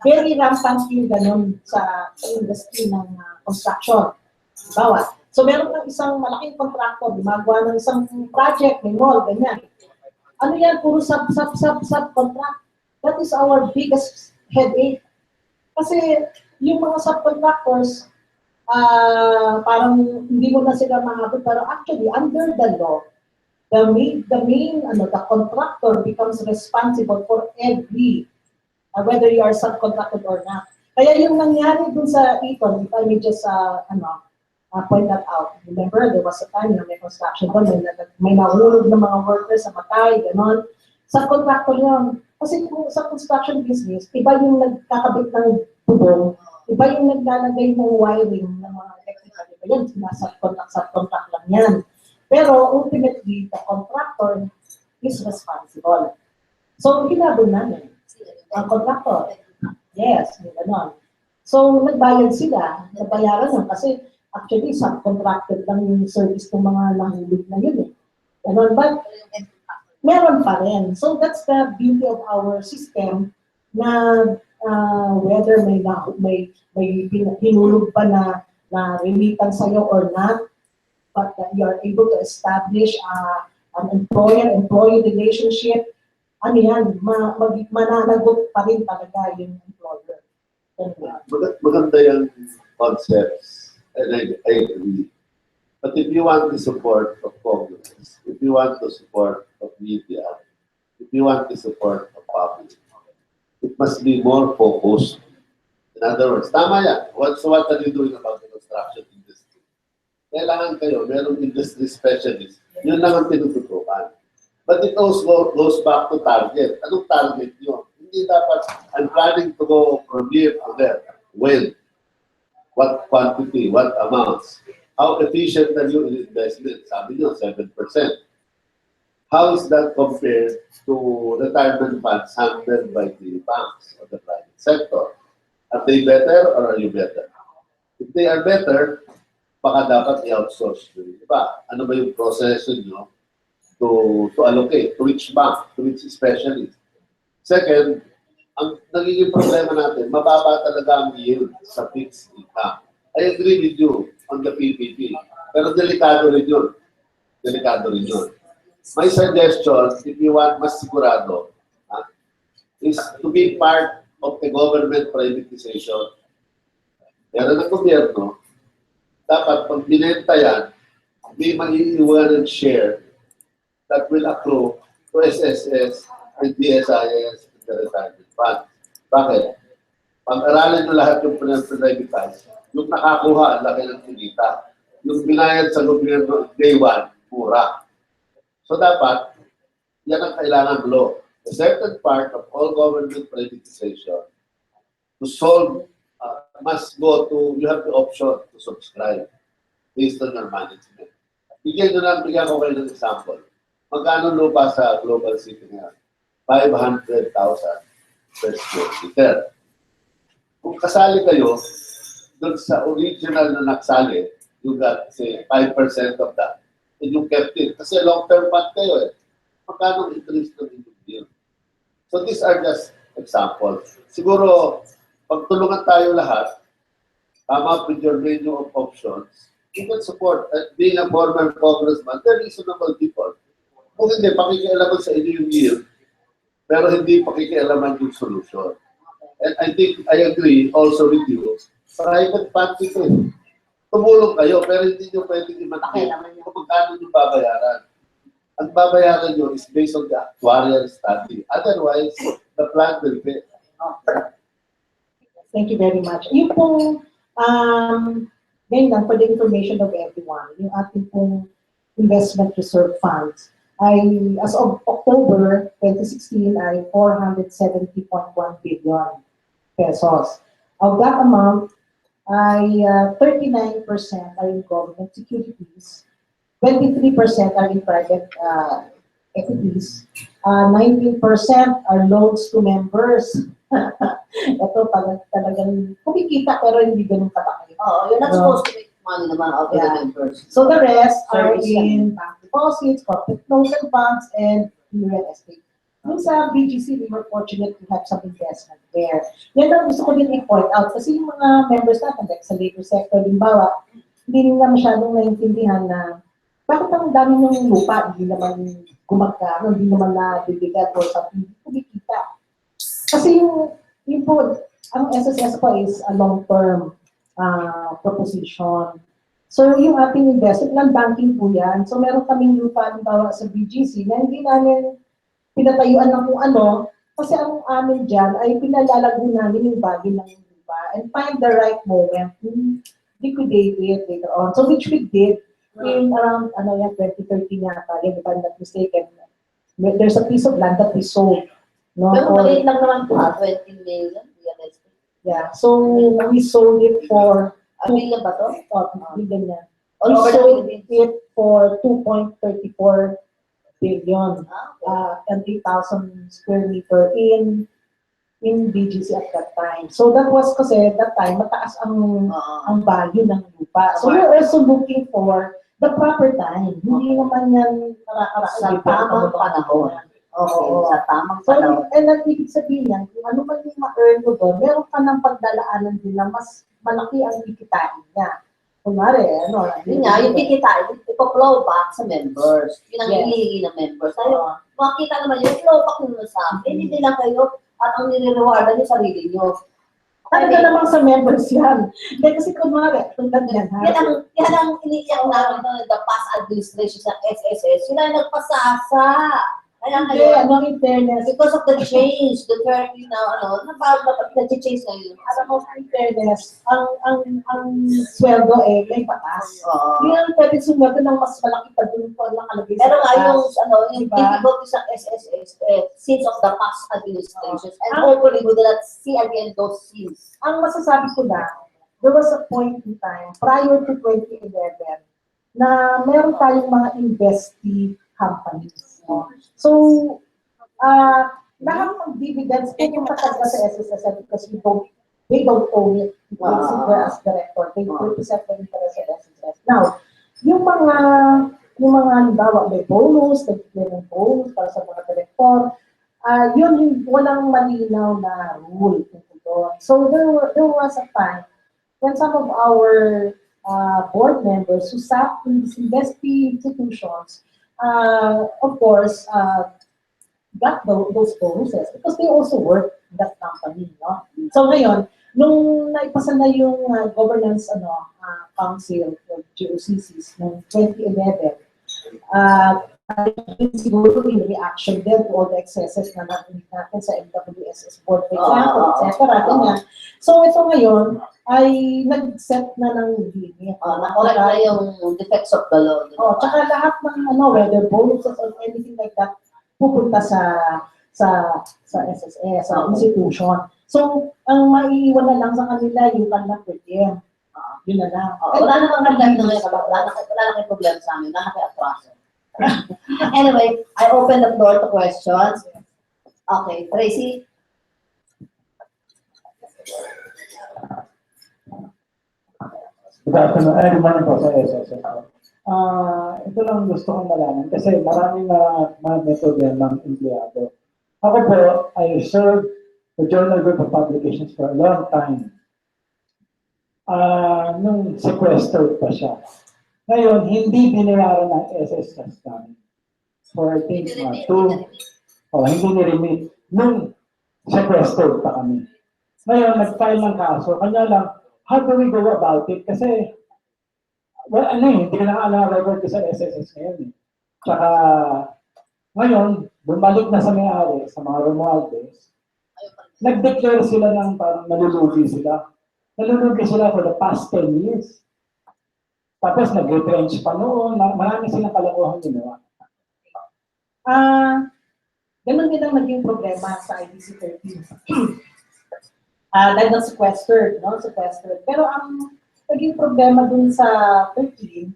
very rampant yung ganun sa industry ng construction. Halimbawa, so meron kang isang malaking contractor, gumagawa ng isang project, may mall, ganyan. Ano yan? Puro subcontract. That is our biggest headache. Kasi yung mga subcontractors, parang hindi mo na sila mahabot, pero actually, under the law, the contractor becomes responsible for every, whether you are subcontracted or not. Kaya yung nangyari dun sa Eton, if I may just, point that out. Remember, there was a time na may construction doon, may nahulog ng mga workers sa matay, gano'n. Subcontractor yun. Kasi kung sa construction business, iba yung nagkakabit ng bubong, iba yung naglalagay ng wiring ng mga electrical. Iba yun, subcontract lang yan. Pero ultimately, the contractor is responsible. So, ginabon namin. Ang contractor. Yes, gano'n. So, nagbayad sila, nabayaran lang kasi actually, subcontracted lang yung service ng mga nahulog na yun. Ganun, but meron pa rin. So that's the beauty of our system na whether may hinulog pa na remittance sa'yo or not, but you are able to establish an employer-employee relationship, ano yan, mananagot pa rin talaga yung employer. Maganda yung concepts. And I agree. But if you want the support of Congress, if you want the support of media, if you want the support of public, it must be more focused. In other words, tama yan. What are you doing about the construction industry? Kailangan kayo, merong industry specialist. Yun lang ang tinututukan. But it also goes back to target. Anong target nyo? Hindi dapat, I'm planning to go from here to there. When? What quantity? What amounts? How efficient are you in investment? Sabi nyo, 7%. How is that compared to retirement funds handled by the banks or the private sector? Are they better or are you better? If they are better, baka dapat i-outsource nyo. Diba? Ano ba yung proseso nyo to allocate, to which bank, to which specialist? Second, ang nagiging problema natin, mababa talaga ang yield sa fixed income. I agree with you on the PPP. Pero delikado rin yun. Delikado rin yun. My suggestion, if you want mas sigurado, is to be part of the government privatization. Pero ng gobyerno, dapat pag binenta yan, may mag-iiwan ng share that will accrue to SSS and DSIS and the retirement fund. Bakit? Pag-aralin nyo lahat yung privatize, yung nakakuha, ang laki ng kinita. Yung binayad sa gobyerno, day one, mura. So dapat, yan ang kailangan law. A certain part of all government privatization to solve must go to, you have the option to subscribe based on your management. Bigyan ko kayo ng example. Magkano lupa sa global city ngayon? 500,000 per square meter. Kung kasali kayo, doon sa original na nagsali, you got, say, 5% of that. And you kept it. Kasi long-term fund kayo eh. Magkano interest ng inyong deal? So these are just examples. Siguro, pagtulungan tayo lahat, come up with your menu of options, you can support. Being a former congressman, they're reasonable people. Kung hindi, pakikialaman sa inyo yung yield, pero hindi pakikialaman yung solution. And I think, I agree also with you, private fund ito eh. Tumulong kayo, pero hindi nyo pwedeng i-maintain kung magkano nyo babayaran. Ang babayaran nyo is based on the actuarial study. Otherwise, the plan will fail. Thank you very much. Yung pong, ngayon lang, for the information of everyone, yung ating pong investment reserve funds ay, as of October 2016, ay 470.1 billion pesos. Of that amount, ay 39% are in government securities, 23% are in private equities, 19% are loans to members. Ito talagang kumikita pero hindi ganun kalaki. Oh, you're not supposed to make money naman out of the members. So the rest are Service in bank deposits, corporate loans and bonds, and real estate. Yung sa BGC, we were fortunate to have some investment there. Yan ang gusto ko din i-point out kasi yung mga members natin, like sa labor sector, limbawa, hindi nila masyadong naiintindihan na bakit ang dami ng lupa, hindi naman gumagkano, hindi naman nabibigyan or something, hindi kumikita. Kasi yung po, ang SSS po is a long-term proposition. So yung ating investment ng banking po yan. So meron kaming lupa, limbawa sa BGC, na hindi namin pinatayuan ng kung ano, kasi ang amin dyan ay pinalalago namin yung value ng lupa and find the right moment to liquidate it later on. So which we did in around 2013 yata, if I'm not mistaken. There's a piece of land that we sold. No? Pero maliit lang naman po, 20 million, real estate. Yeah, so we sold it for Million ba to? million yan. All We over the sold Philippines. it for 2.34 billion. And 8,000 square meter in BGC at that time. So that was kasi that time mataas ang value ng lupa. So we're also looking for the proper time. Hindi naman yan Sa tamang panahon. Oo, sa tamang panahon. So, and ang ibig sabihin yan, kung ano man yung ma-earn mo doon, meron ka ng pagdalaanan din na mas malaki ang kikitain niya. Kunwari, Yun nga, yung kikitain, ipo-flow back sa members. Yun ang Yes. hinihingi ng members. Tayo, makita naman yung flow back nyo sa amin. Hindi lang kayo at ang nire-rewardan yung sarili nyo. Talaga namang sa members yan. Hindi kasi kunwari, tulad yan ha. Yan ang iniyak namin ng the past administration sa SSS. Sila yung nagpasasa. Kaya Hindi, ngayon, ano in fairness, because of the change, the therapy na, nag-change ngayon. alam mo, in fairness, ang sweldo may batas. Hindi naman pwede sumweldo ng mas malaki pa dun po ang nakalagay sa Pero nga batas. yung Diba? difficulty sa SSS, since of the past administrations, and hopefully we will not see again those scenes. Ang masasabi ko na, there was a point in time, prior to 2011, na meron tayong mga investee companies. No? So, lahat ng dividends pupunta talaga sa SSS because they don't own it. They sit there as director. They represent the interest of SSS. Now, yung mga halimbawa may bonus, nagpipili ng bonus para sa mga director, yun yung walang malinaw na rule. So there was a time when some of our board members who sat in these investee institutions, of course, got those bonuses because they also work in that company. No? So ngayon, nung naipasa na yung governance council of GOCCs noong 2011, siguro in reaction din to all the excesses na narinig natin sa MWSS board, for example, etc. Ganyan. So ito ngayon ay nag-set na ng limit. Nakorek na yung defects of the law. Tsaka lahat ng whether bonuses or anything like that, pupunta sa SSS, sa institution. So, ang maiiwan na lang sa kanila yung kanilang per diem. Yun na lang. Wala namang problema na wala na problema sa amin. Wala na kayo atraso. Anyway, I open the floor to questions. Okay, Tracy? Good afternoon. Good morning po sa SSS. Ito lang gusto kong malaman kasi maraming mga method yan ng empleyado. Ako po, I served the Journal Group of Publications for a long time. Nung sequestered pa siya. Ngayon, hindi binayaran ng SSS namin. For I think hindi ni-remit. Nung sequestered pa kami. Ngayon, nag-file ng kaso. Kanya lang, how do we go about it? Kasi, hindi ka na alam record sa SSS ngayon. Tsaka, ngayon, bumalik na sa may-ari, sa mga Romualdez, nag-declare sila ng parang nalulugi sila. Nalulugi sila for the past 10 years. Tapos nag-retrench pa noon, marami silang kalokohan ginawa. Ganun din ang naging problema sa IDC 13. Dahil sequestered, no? Sequestered. Pero ang naging problema dun sa 13,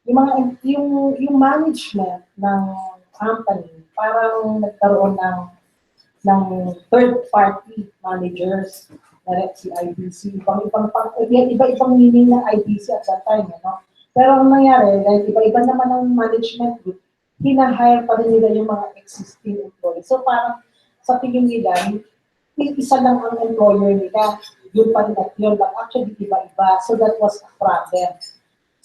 yung management ng company, parang nagkaroon ng third-party managers na si IDC. Iba-ibang meaning ng IDC at that time, no? Pero ang nangyari, dahil iba-iba naman ang management group, hinahire pa rin nila yung mga existing employees. So parang sa tingin nila, isa lang ang employer nila, yun pa rin at yun, but actually iba-iba. So that was a problem.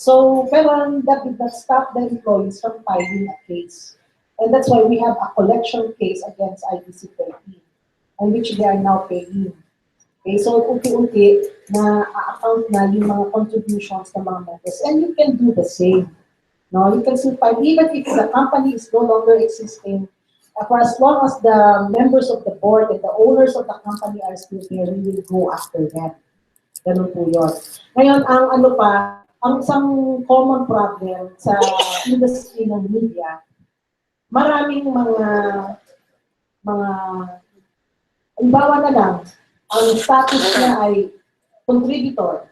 So, pero that did not stop the employees from filing a case. And that's why we have a collection case against IDC 13, on which they are now paying. Okay, so unti-unti na account na yung mga contributions ng mga members. And you can do the same. No, you can still file, even if the company is no longer existing, for as long as the members of the board and the owners of the company are still there, we will go after them. Ganun po yun. Ngayon, ang isang common problem sa industry ng media, maraming halimbawa na lang, ang status niya ay contributor.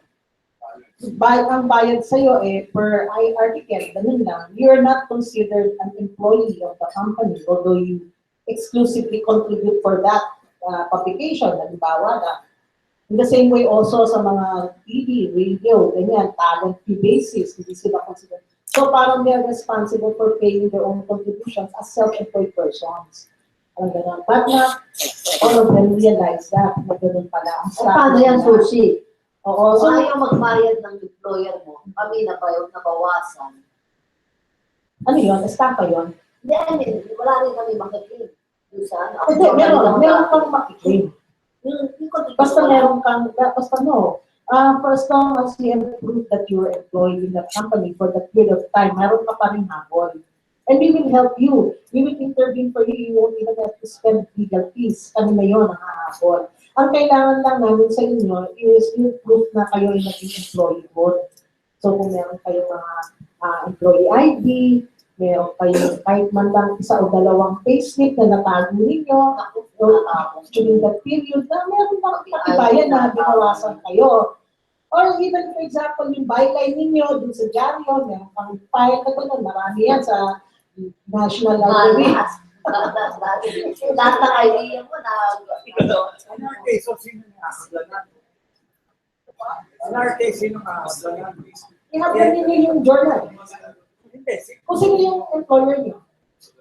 Ang bayad sa'yo per article, ganun lang. You're not considered an employee of the company, although you exclusively contribute for that publication, halimbawa na. In the same way also sa mga TV, radio, ganyan, talent fee basis, hindi sila considered. So parang they're responsible for paying their own contributions as self-employed persons. Parang ganun. But not all of them realize that, na ganun pala. Paano yan, Sushi? Oo, So, ayaw magbayad ng employer mo, kami nabawasan. ano yun? Estafa yun? Hindi, wala rin kami makiklaim. Hindi, meron kang makiklaim. Yung Basta meron kang, basta no. For as long as you have proof that you were employed in the company for that period of time, meron ka pa rin habol. And we will help you. We will intervene for you. You won't even have to spend legal fees. Kami na yun ang hahabol. Ang kailangan lang namin sa inyo is yung proof na kayo ay naging employee board. So kung meron kayong mga employee ID, meron kayong kahit man lang isa o dalawang payslip na natago ninyo during that period na meron bang katibayan na binawasan kayo. Or even, for example, yung byline ninyo dun sa dyaryo, meron pang file na gano'n, marami yan sa National Library. Lahat ng idea mo na In our case, sino nakakagalan? In our case, sino nakakagalan? Ihablan ninyo yung journal. Hindi, Kung sino yung employer nyo.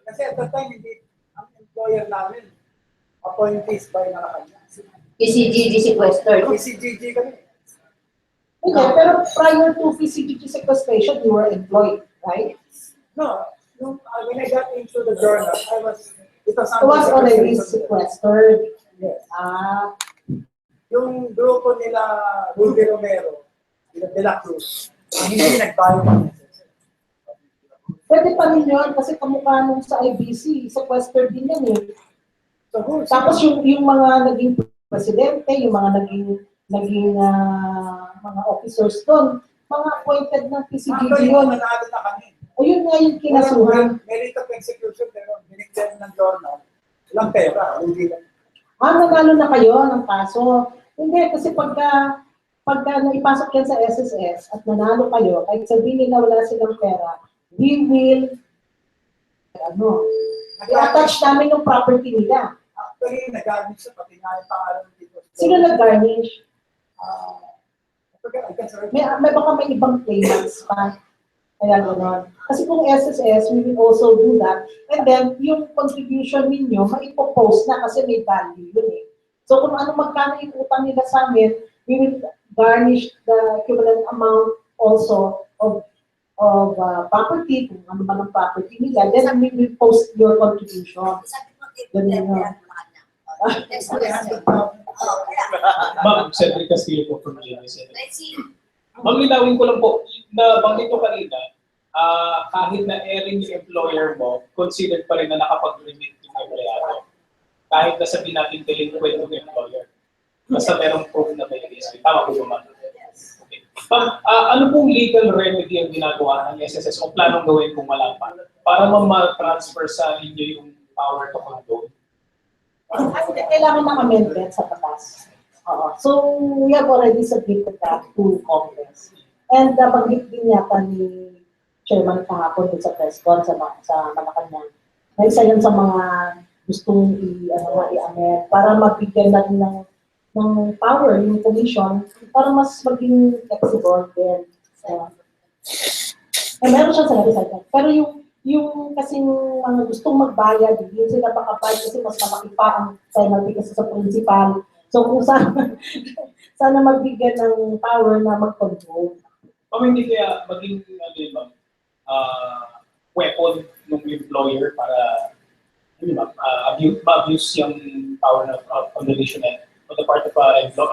kasi at the time, hindi, ang employer namin, appointees by Malacanang. PCGG sequestered. PCGG kami. Hindi, pero prior to PCGG sequestration, you were employed, right? No, when I got into the journal, it was It was already sequestered. Yes. Ah, Yung grupo nila, Rudy Romero, De La Cruz, hindi nagbayo ng SSS. pwede pa rin yun kasi kamukha nung sa IBC, sequestered din yan eh. So, Tapos yung mga naging presidente, yung mga naging mga officers doon, mga appointed ng PCGG actually, yun. nanalo na kami. Ayun nga yung kinasuhan. Merit of execution, pero binigyan ng journal, walang pera, hindi lang. Nanalo na kayo ng kaso. Hindi, kasi pagka naipasok yan sa SSS at nanalo kayo, kahit sabihin nila wala silang pera, we will, i-attach namin yung property nila. Actually, nag-garnish siya, pati nga yung pangalan dito. Sino nag-garnish? May baka may ibang claimants pa. Kaya gano'n. Kasi kung SSS, we will also do that. And then, yung contribution ninyo, maipopost na kasi may value yun eh. So kung ano magkano yung utang nila sa amin, we will garnish the equivalent amount also of property, kung ano ba ng property nila, then we will post your contribution. Ganun yun. Ma'am, Cedric Castillo po from GMS. Ma'am, linawin ko lang po, nabanggit ko kanina, kahit na airing yung employer mo, considered pa rin na nakapag-remit yung empleyado. Kahit na sabihin natin delinquent yung employer. Basta merong proof na may history. Tama po ba, ma'am? Okay. Ma'am, ano pong legal remedy ang ginagawa ng SSS o planong gawin kung wala pa? Para ma-transfer sa inyo yung power to condone? Kailangan ng amendment sa batas. So, we have already submitted that to Congress. And nabanggit din yata ni Chairman kahapon sa press con sa Malacanang. Na isa yan sa mga gustong i-amend para magbigyan natin ng power, yung commission, para mas maging flexible din. Meron siya sa recycle. Pero yung kasing mga gustong magbayad, yun sila makabayad kasi mas malaki pa ang penalty kasi sa principal. So kung sana magbigyan ng power na mag-control. Hindi kaya maging weapon ng employer para ma-abuse yung power of condonation on the part of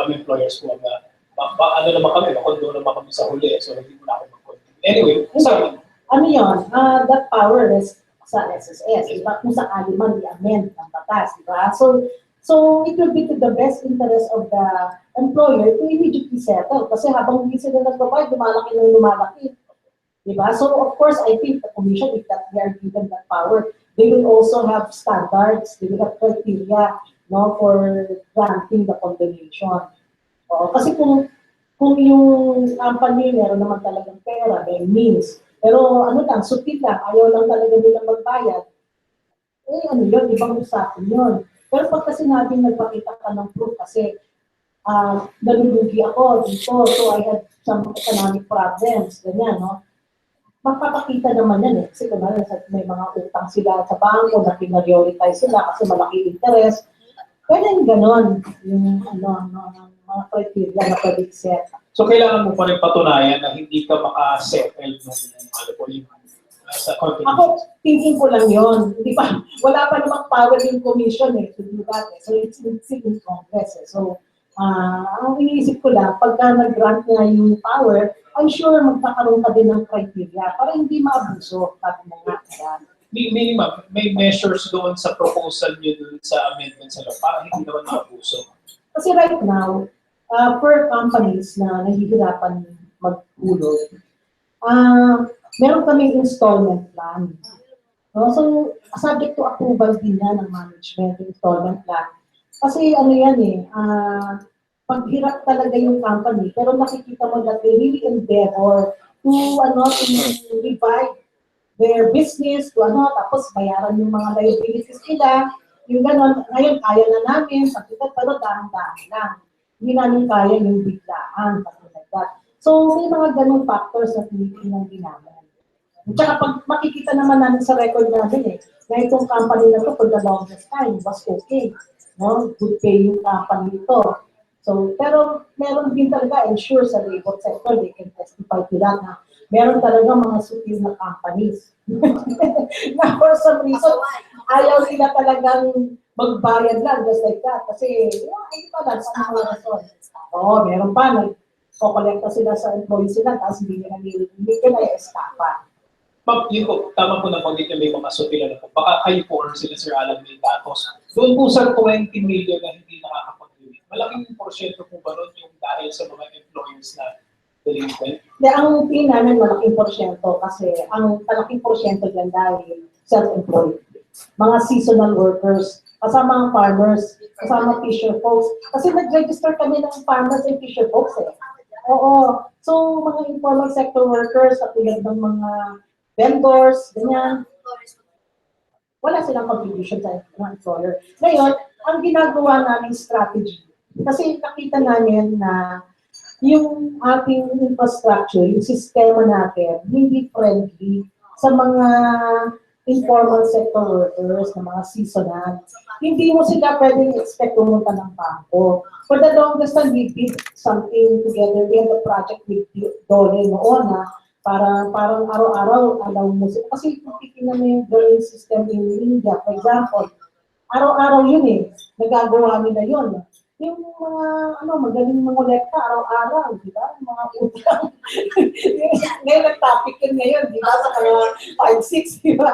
employers kung ano naman kami, makondo naman kami sa huli, so hindi mo na ako mag-continue. Anyway, sorry. Ano yun? That power is sa SSS. Diba? Kung sakali man i-amend ng batas. Diba? So it will be to the best interest of the employer to immediately settle. Kasi habang hindi sila nag-provide, lumalaki. Diba? So of course, I think the commission, if that they are given that power, they will also have standards, they will have criteria for granting the condonation. Kasi kung yung company meron naman talagang pera, may means, pero sutil lang, ayaw lang talaga nilang magbayad, yun, ibang usapan yun. Pero pagka sinabing nagpakita ka ng proof kasi nalulugi ako dito, so I had some economic problems, ganyan, magpapakita naman yan kasi kung may mga utang sila sa bangko na pinag-prioritize sila kasi malaki interest, ganyan ganon yung mga criteria na pwede set. So kailangan mo pa rin patunayan na hindi ka maka-settle yung sa contribution? Ako, thinking ko lang yun. Di ba? Wala pa namang power yung commission to do that. So, it's in Congress. So, ang iniisip ko lang, pagka nag-grant niya yung power, I'm sure magkakaroon ka din ng criteria para hindi maabuso. Sabi mo nga. Minimum, may measures doon sa proposal niyo doon sa amendment sa law para hindi naman maabuso. Kasi right now, per companies na nahihirapan maghulog, meron kaming installment plan. No? So, subject to approval din yan ng management, installment plan. Kasi ano yan paghirap talaga yung company, pero nakikita mo that they really endeavor to revive their business, tapos bayaran yung mga liabilities nila, yung gano'n, ngayon kaya na namin, pero dahan-dahan lang. Hindi namin kaya yung biglaan, something like that. So, may mga ganong factors na tinitingnan din namin. At saka pag makikita naman namin sa record namin na itong company na to for the longest time was okay. No? Good pay yung company ito. So, pero meron din talaga, and sure sa labor sector, they can testify to that na meron talaga mga sutil na companies. Na for some reason, ayaw sila talagang magbayad lang, just like that. Kasi, hindi pa lang sa mga rason. Oo, meron pa, nag-collecta sila sa employees sila, tapos hindi nila estafa. Ma'am, yun po, tama po na pag may mga sutila na po. Baka kayo po or sila Sir Alan may datos. Doon po sa 20 million na hindi nakakapag-uwi, malaking porsyento po ba ron yung dahil sa mga employers na delinquent? Ang tingin namin malaking porsyento kasi ang malaking porsyento dyan dahil self-employed. Mga seasonal workers, kasama ang farmers, kasama fisher folks. Kasi nag-register kami ng farmers and fisher folks Oo. So, mga informal sector workers, katulad ng mga vendors, ganyan. Wala silang contribution sa mga employer. Ngayon, ang ginagawa namin strategy, kasi nakita namin na yung ating infrastructure, yung sistema natin, hindi friendly sa mga informal sector workers, na mga seasonal. Hindi mo sila pwedeng expect pumunta ng bangko. For the longest time, we did something together. We had a project with Dole noon parang araw-araw alaw mo sila. Kasi kung titignan mo yung dole system in India, for example, araw-araw yun nagagawa nila yun. Yung mga, magaling mangolekta, araw-araw, di ba? Mga utang. Ngayon, nag-topic yun ngayon, di ba? Sa mga 5-6, di ba?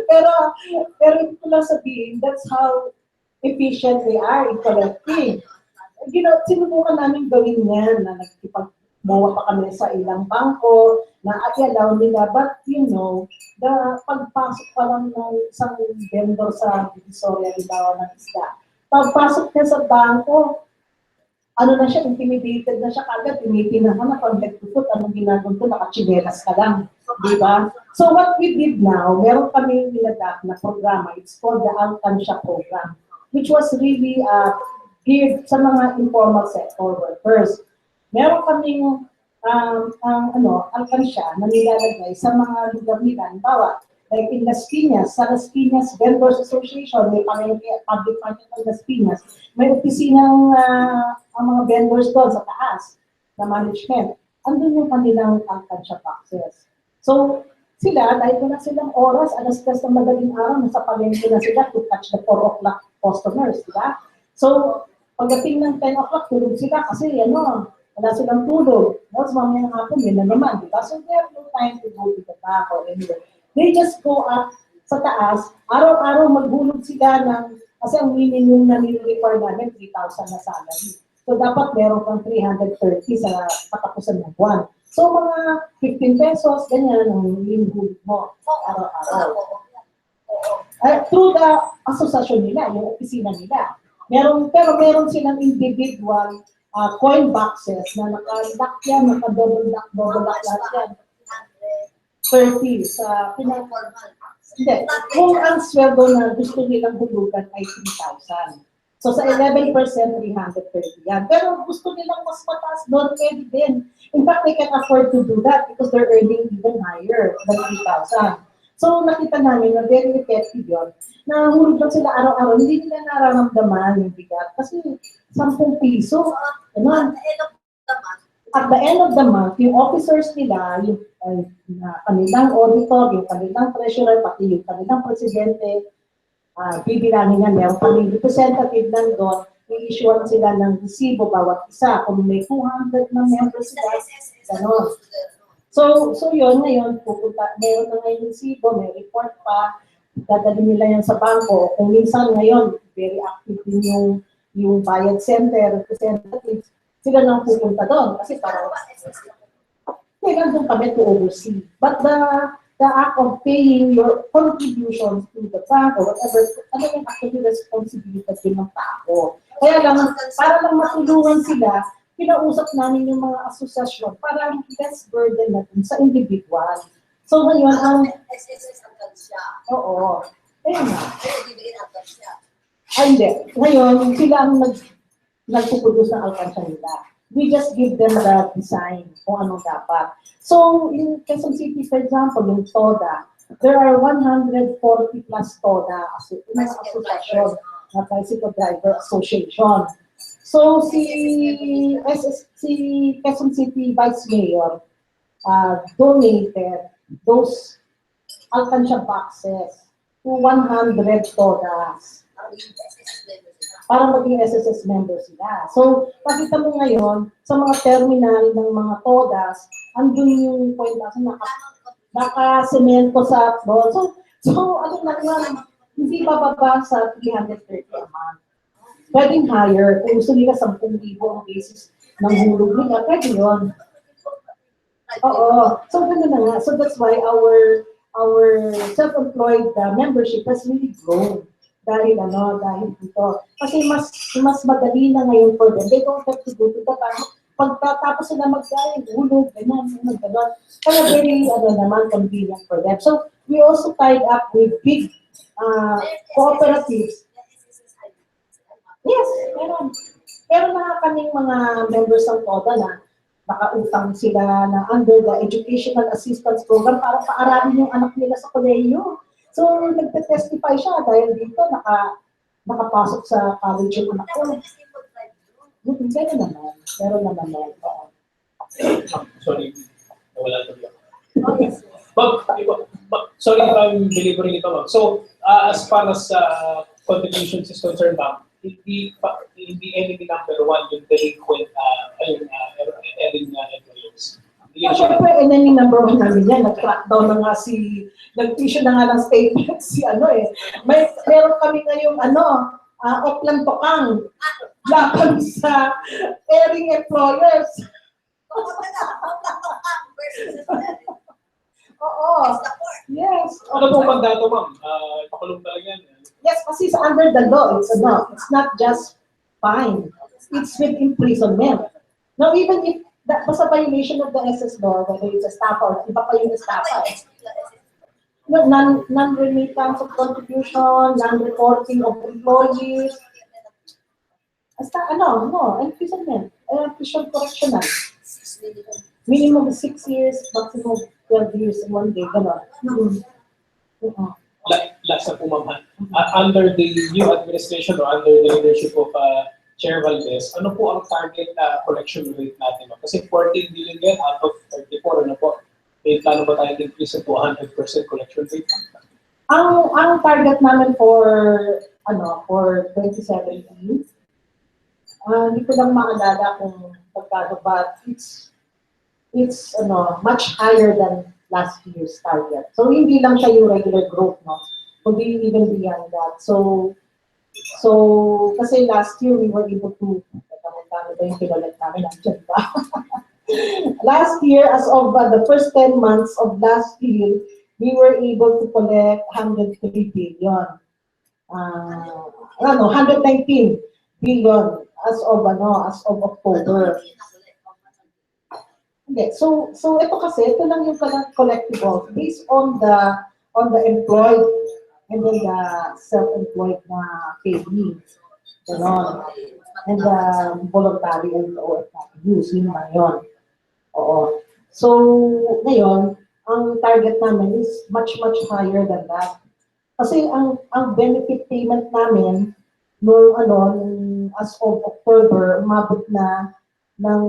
pero ito lang sabihin, that's how efficient we are in collecting. Sinubukan namin gawin yan, na nagkipag-mowa pa kami sa ilang bangko, na i-allow nila, but the pagpasok pa lang ng isang vendor sa Divisoria, Ligawan ng isda, pagpasok niya sa bangko, na siya, intimidated na siya kagad, tinitingnan ka na from head to foot, anong ginagawa ko, nakachinelas ka lang, di ba? So what we did now, meron kami nilagak na programa, it's called the Alkansya program, which was really geared sa mga informal sector workers. Meron kaming Alkansya na nilalagay sa mga lugar nila, bawa, like in Las Piñas, sa Las Piñas Vendors Association, may public market ng Las Piñas, may opisinang ang mga vendors doon sa taas na management. Andun yung kanilang Alkansya boxes. So, sila, dahil wala silang oras, alas-alas ng madaling araw, nasa palengke na sila to catch the 4 o'clock customers, diba? So, pagdating ng 10 o'clock, tulog sila kasi, wala silang tulog. Tapos mamaya ng hapon, yun na naman, diba? So, they have no time to go to the back or anywhere. They just go up sa taas, araw-araw maghulog sila kasi ang minimum na nire-require namin, 3,000 na salary. So, dapat meron kang 330 sa katapusan ng buwan. So, mga 15 pesos, ganyan ang hinihulog mo araw-araw. Through the association nila, yung opisina nila. Pero meron silang individual coin boxes na naka-lock yan, naka-double lock lahat yan. 30 sa pinag-formal. Hindi. Kung ang sweldo na gusto nilang hulugan ay 3,000. So sa 11%, 330 yan. Pero gusto nilang mas mataas doon, pwede din. In fact, they can afford to do that because they're earning even higher than 3,000. So nakita namin na very effective yun. Nahulog lang sila araw-araw, hindi nila nararamdaman yung bigat. Kasi 10 piso, at the end of the month, yung officers nila, yung kanilang auditor, yung kanilang treasurer, pati yung kanilang presidente, bibilangin niya, meron kami representative lang doon, i-issuean sila ng resibo bawat isa. Kung may 200 na members sila, gano'n. So yun, ngayon, pupunta, meron na ngayon resibo, may report pa, dadali nila yan sa bangko. Kung minsan ngayon, very active din yung bayad center, representatives, sila nang pupunta doon. Kasi parang, nandun kami to oversee. But the act of paying your contributions to the bank or whatever, ano yung actually responsibility din ng tao. Kaya lang, para lang matulungan sila, kinausap namin yung mga asosasyon para less burden natin sa individual. So ngayon, ang SSS ang siya. oo. Kaya nga. Pero bibigyan ang siya. Hindi. Ngayon, sila ang nagpuproduce ng alkansya nila. We just give them the design kung anong dapat. So, in Quezon City, for example, yung TODA, there are 140 plus TODA association, na Tricycle Driver Association. So, si Quezon City Vice Mayor donated those alkansya boxes to 100 TODAs para maging SSS member sila. So, pakita mo ngayon, sa mga terminal ng mga TODAs, andun yung point na naka-semento sa floor. So ano na nga, hindi bababa sa 330 a month. Pwedeng higher, kung gusto nila 10,000 ang basis ng hulog nila, pwede yun. Oo. So, gano'n na nga. So, that's why our self-employed membership has really grown. Dahil dito. Kasi mas madali na ngayon for them. They don't have to go to the bank. Pagkatapos sila mag-gaya, hulog, gano'n. Kaya very, convenient for them. So, we also tied up with big cooperatives. Yes, meron. Pero na kaming mga members ng TODA na nakautang sila na under the Educational Assistance Program para paaralin yung anak nila sa kolehiyo. So, nagte-testify siya dahil dito nakapasok sa college yung anak ko. Meron naman. Sorry, wala tuloy. Sorry if I'm delivering ito, ma'am. So, as far as contributions is concerned, ma'am, hindi enemy number one yung delinquent erring employers. Siyempre, enemy number one namin yan. Nag-crackdown na nga nag-issue na nga ng statement meron kami ngayong oplan tokang laban sa erring employers. Oo. Yes. Ano po mandato, ma'am? Ipakulong talaga yan. Yes, kasi sa under the law, it's not just fine. It's with imprisonment. Now, even if that was a violation of the SS law, whether it's a staff or iba pa yung staff, non-remittance of contribution, non-reporting of employees, imprisonment, prison correctional. Minimum 6 years, maximum 12 years in 1 day, gano'n. Last na po, ma'am. Under the new administration or under the leadership of Chair Valdez, ano po ang target collection rate natin? Kasi 14 billion yan out of 34, ano po? May plano ba tayo increase to 100% collection rate? Ang target namin for 2017, hindi ko lang maalala kung pagkano, but it's much higher than last year's target. So hindi lang siya yung regular growth, no? Kundi even beyond that. So kasi last year we were able to, yung pinolet namin, nandiyan ba? Last year, as of the first 10 months of last year, we were able to collect 103 billion. 119 billion as of October. Okay, so ito lang yung collectible based on the employed and then the self-employed na payee. Ganon. And the voluntary and OFWs, yun na yun. Oo. So, ngayon, ang target namin is much higher than that. Kasi ang benefit payment namin nung as of October, umabot na ng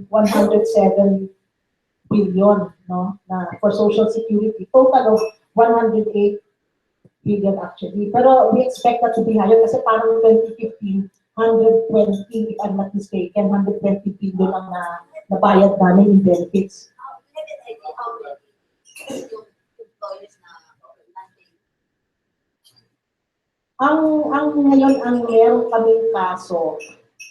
107 billion, no, na for Social Security. Total of 108 billion actually. Pero we expect that to be higher kasi parang 2015, 120, if I'm not mistaken, 120 billion ang nabayad namin in benefits. Ang ngayon, ang meron kaming kaso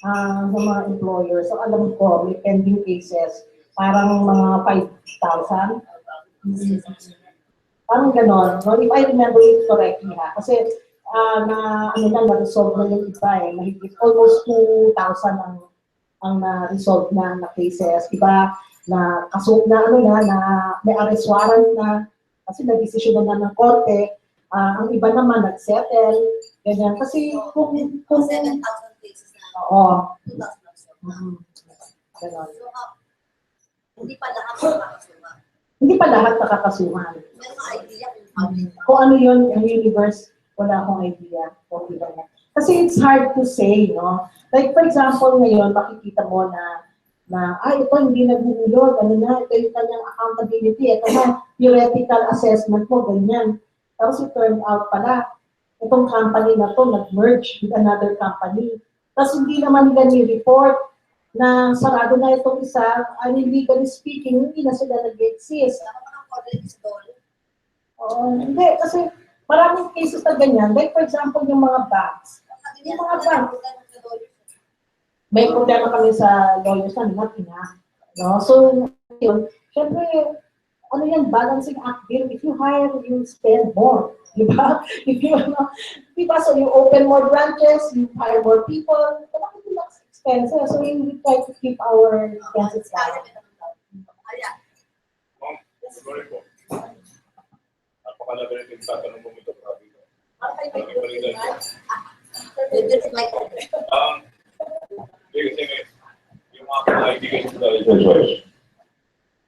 sa mga employers, so alam ko, may pending cases, parang mga 5,000. Parang ganon. No? If I remember it correctly ha. Kasi na-resolve na yung iba eh. Mahigit almost 2,000 ang na-resolve na cases. Iba na kaso na may arrest warrant na kasi nag-desisyon na ng korte. Ang iba naman nag-settle. Ganyan. Kasi kung 7,000 cases na. Oo. 2,000 Ganon. So, hindi pa lahat nakakasuhan. Hindi pa lahat nakakasuhan. Meron ka idea kung Kung ano yun, ang universe, wala akong idea. Kasi it's hard to say, no? Like, for example, ngayon, makikita mo na ito hindi naguhulog, ito yung kanyang accountability, ito na, theoretical assessment mo, ganyan. Tapos it turned out pala, itong company na to nag-merge with another company. Tapos hindi naman nila ni-report na sarado na itong isa, legally speaking, hindi na sila nag-exist. Hindi, kasi maraming cases na ganyan. Like for example, yung mga banks. Yung mga banks, may problema kami sa lawyers na no? So, yun, syempre, ano yan, balancing act din. If you hire, you spend more. Diba? If you, diba? So you open more branches, you hire more people, kailangan din mas expenses. So we try to keep our expenses down. Napakalaga rin yung tatanong mo ito, grabe. Yung mga kaibigan sa SSS,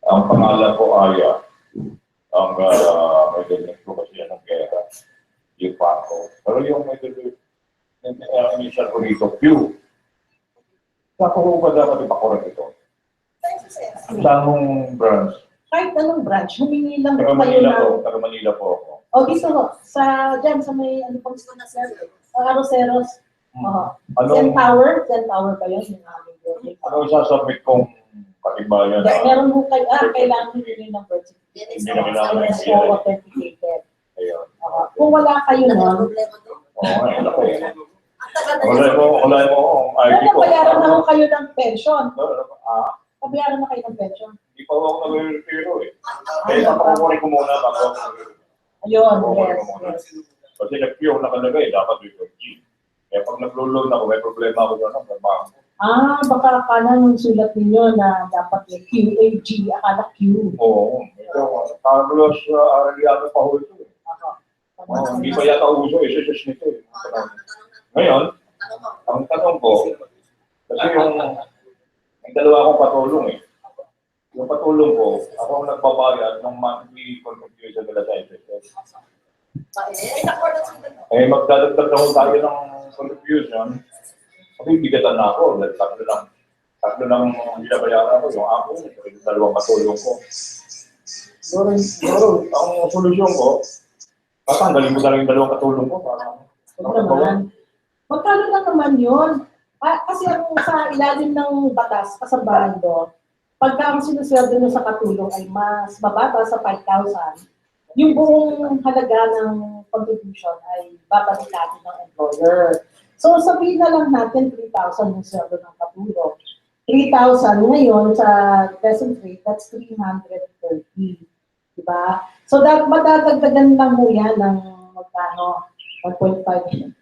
ang pangalan ko Aya, ang may ko kasi yan ng pera, yung pako. Pero yung initial ko rito, Q. Kako ba dapat ipakorek ito? Ang tamong branch. Kahit anong branch, humingi lang Taga po kayo Manila ng... po, taga Manila po ako. O, gusto mo, dyan, sa may, ano pong gusto na sir? Aroseros. Zen Tower ba yun? Yung aming building. Ano isasubmit kong katibayan? Meron mo kayo, kailangan nyo yun ng birth certificate. Hindi na kailangan ng So, authenticated. Ayun. Kung wala kayo nun, Oo, ayun ako eh. Wala mo ang ID ko. bayaran na ho kayo ng pension. Ah, Pabayaran na kayo ng pension. hindi pa ako nag-retiro eh. Kaya papakukunin ko muna bago ako Ayun, papakukunin yes, ko muna. yes. Kasi nag-PO nakalagay, dapat with G. Kaya pag nag-loan ako, may problema ako doon ng banko. Baka akala nung sulat ninyo na dapat may QAG, akala Q. Oo, ito, Carlos Arellano pa ho ito eh. Hindi pa yata uso, SSS nito eh. Ngayon, ang tanong ko, kasi may dalawa akong patulong eh. Yung patulong ko, ako ang nagbabayad ng monthly contribution nila sa SSS. Eh, magdadagdag na tayo ng contribution. Kasi bigatan na ako, dahil tatlo lang binabayaran ko, yung ako, yung dalawang patulong ko. Siguro, ang solusyon ko, tatanggalin mo na lang yung dalawang katulong ko para Magkano lang naman yun? Kasi ang sa ilalim ng batas, kasambahan doon, pagka ang sinusweldo nyo sa katulong ay mas mababa sa 5,000, yung buong halaga ng contribution ay babalik natin ng employer. So sabihin na lang natin 3,000 yung sweldo ng katulong. 3,000 ngayon sa present rate, that's 330. Diba? So madadagdagan lang mo yan ng magkano, 1.5.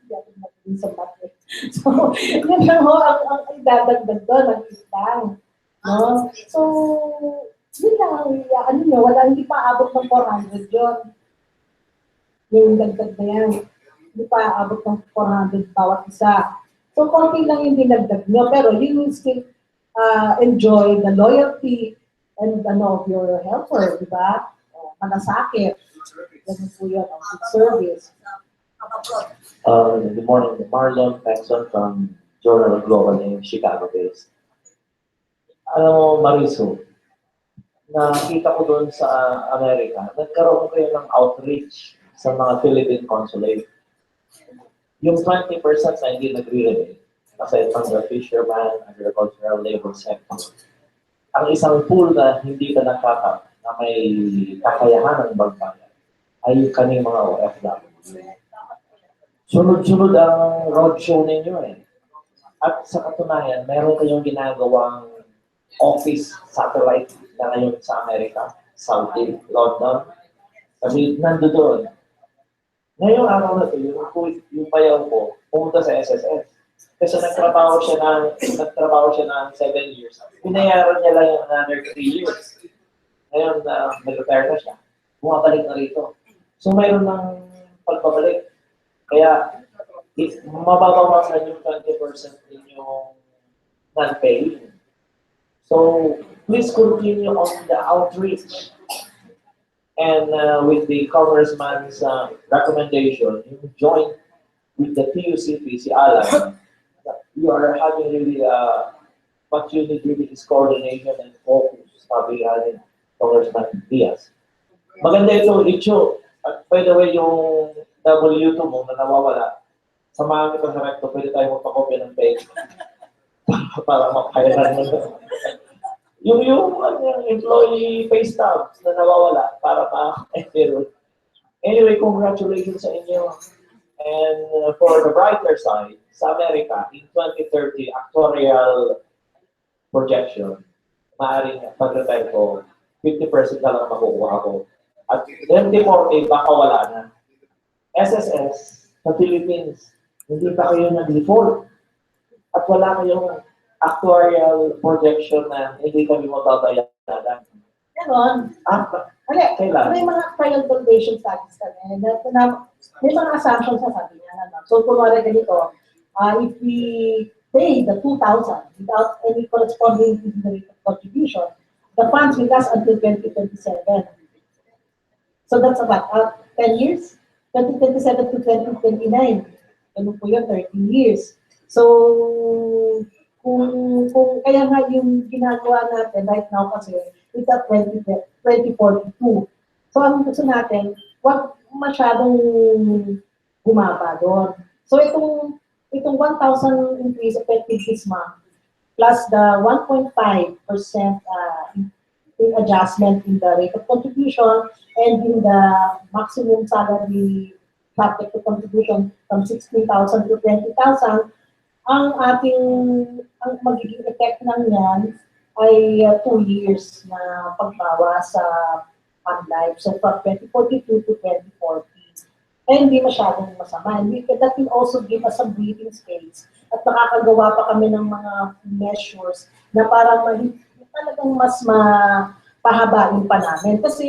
So, yun lang ho, ang idadagdag doon, ang isang. No? So, yun lang, wala, hindi pa abot ng 400 yun. Yung dagdag na yan. Hindi pa abot ng 400 bawat isa. So, konti lang yung dinagdag nyo, pero you will still enjoy the loyalty and of your helper, di ba? Malasakit. Ganun po yun, ang good service. Good morning, Marlon Paxson from Journal of Global in Chicago based. Alam mo, Marisu, nakita ko doon sa Amerika, nagkaroon kayo ng outreach sa mga Philippine consulate. Yung 20% na hindi nagre-relate, aside from the fisherman, agricultural labor sector, ang isang pool na hindi ka nakaka, na may kakayahan ng bagbayan, ay yung kaning mga OFW. Sunod-sunod ang roadshow ninyo eh. At sa katunayan, meron kayong ginagawang office satellite na ngayon sa Amerika, Saudi, London. Kasi nando doon. Ngayong araw na ito, yung bayaw ko, pumunta sa SSS. Kasi nagtrabaho siya ng 7 years. Binayaran niya lang yung another 3 years. Ngayon, nag-retire na siya. Bumabalik na rito. So, mayroon ng pagbabalik. Kaya, mababawasan yung 20% ninyong non-paying. So, please continue on the outreach. And with the congressman's recommendation, you join with the PUCP, si Alan, you are having really, what you need really is coordination and focus, sabi ni Congressman Diaz. Maganda ito, Icho. By the way, yung W2 mo na nawawala, samahan kita sa recto, pwede tayo magpakopya ng page para makayaran mo. Yung employee pay stubs na nawawala para ma-enroll. Anyway, congratulations sa inyo. And for the brighter side, sa Amerika, in 2030, actuarial projection, maaaring pag-retire ko, 50% na lang makukuha ko. At 2040, baka wala na. SSS sa Philippines, hindi pa kayo nag-default. At wala kayong actuarial projection na hindi kami mababayaran. Ganon. Kailan? May mga trial valuation studies kami. May mga assumptions na sabi niya. So, kunwari ganito, if we pay the 2,000 without any corresponding rate of contribution, the funds will last until 2027. So that's about 10 years, 2027 to 2029. Ano po yun, 13 years. So, kung kaya nga yung ginagawa natin right now kasi, it's at 2042. So, ang gusto natin, wag masyadong bumaba doon. So, itong 1,000 increase effective this month, plus the 1.5% in adjustment in the rate of contribution and in the maximum salary subject to contribution from 16,000 to 20,000, ang magiging effect ng yan ay 2 years na pagbawas sa fund life. So from 2042 to 2040. Ay hindi masyadong masama. That will also give us some breathing space. At nakakagawa pa kami ng mga measures na para talagang mas pahabain pa namin. Kasi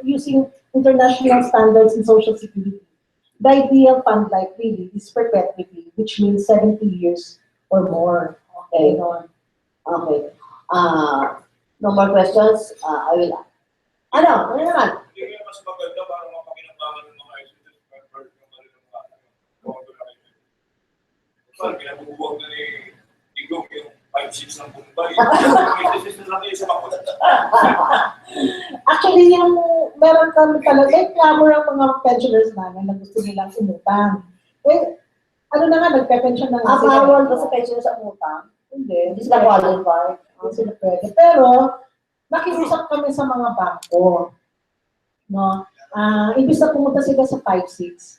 using international standards in Social Security, the ideal fund life really is perpetuity, which means 70 years or more. Okay. Okay. No more questions? I will. Ano naman? Hindi mas maganda para mapakinabangan ng mga students members ng Manila. Kinabubuwag na ni Digong yung 5-6 ng Bombay. SSS na lang kayo sa Makot. Actually, yung meron kami talaga, may clamor ang mga pensioners namin na gusto nilang umutang. Eh, ano na nga, nagpe-pension na nga sila. Bawal ba sa pension sa utang? Hindi Hindi sila qualified. Hindi sila pwede. Pero, nakiusap kami sa mga bangko. No? Ibig na pumunta sila sa 5-6.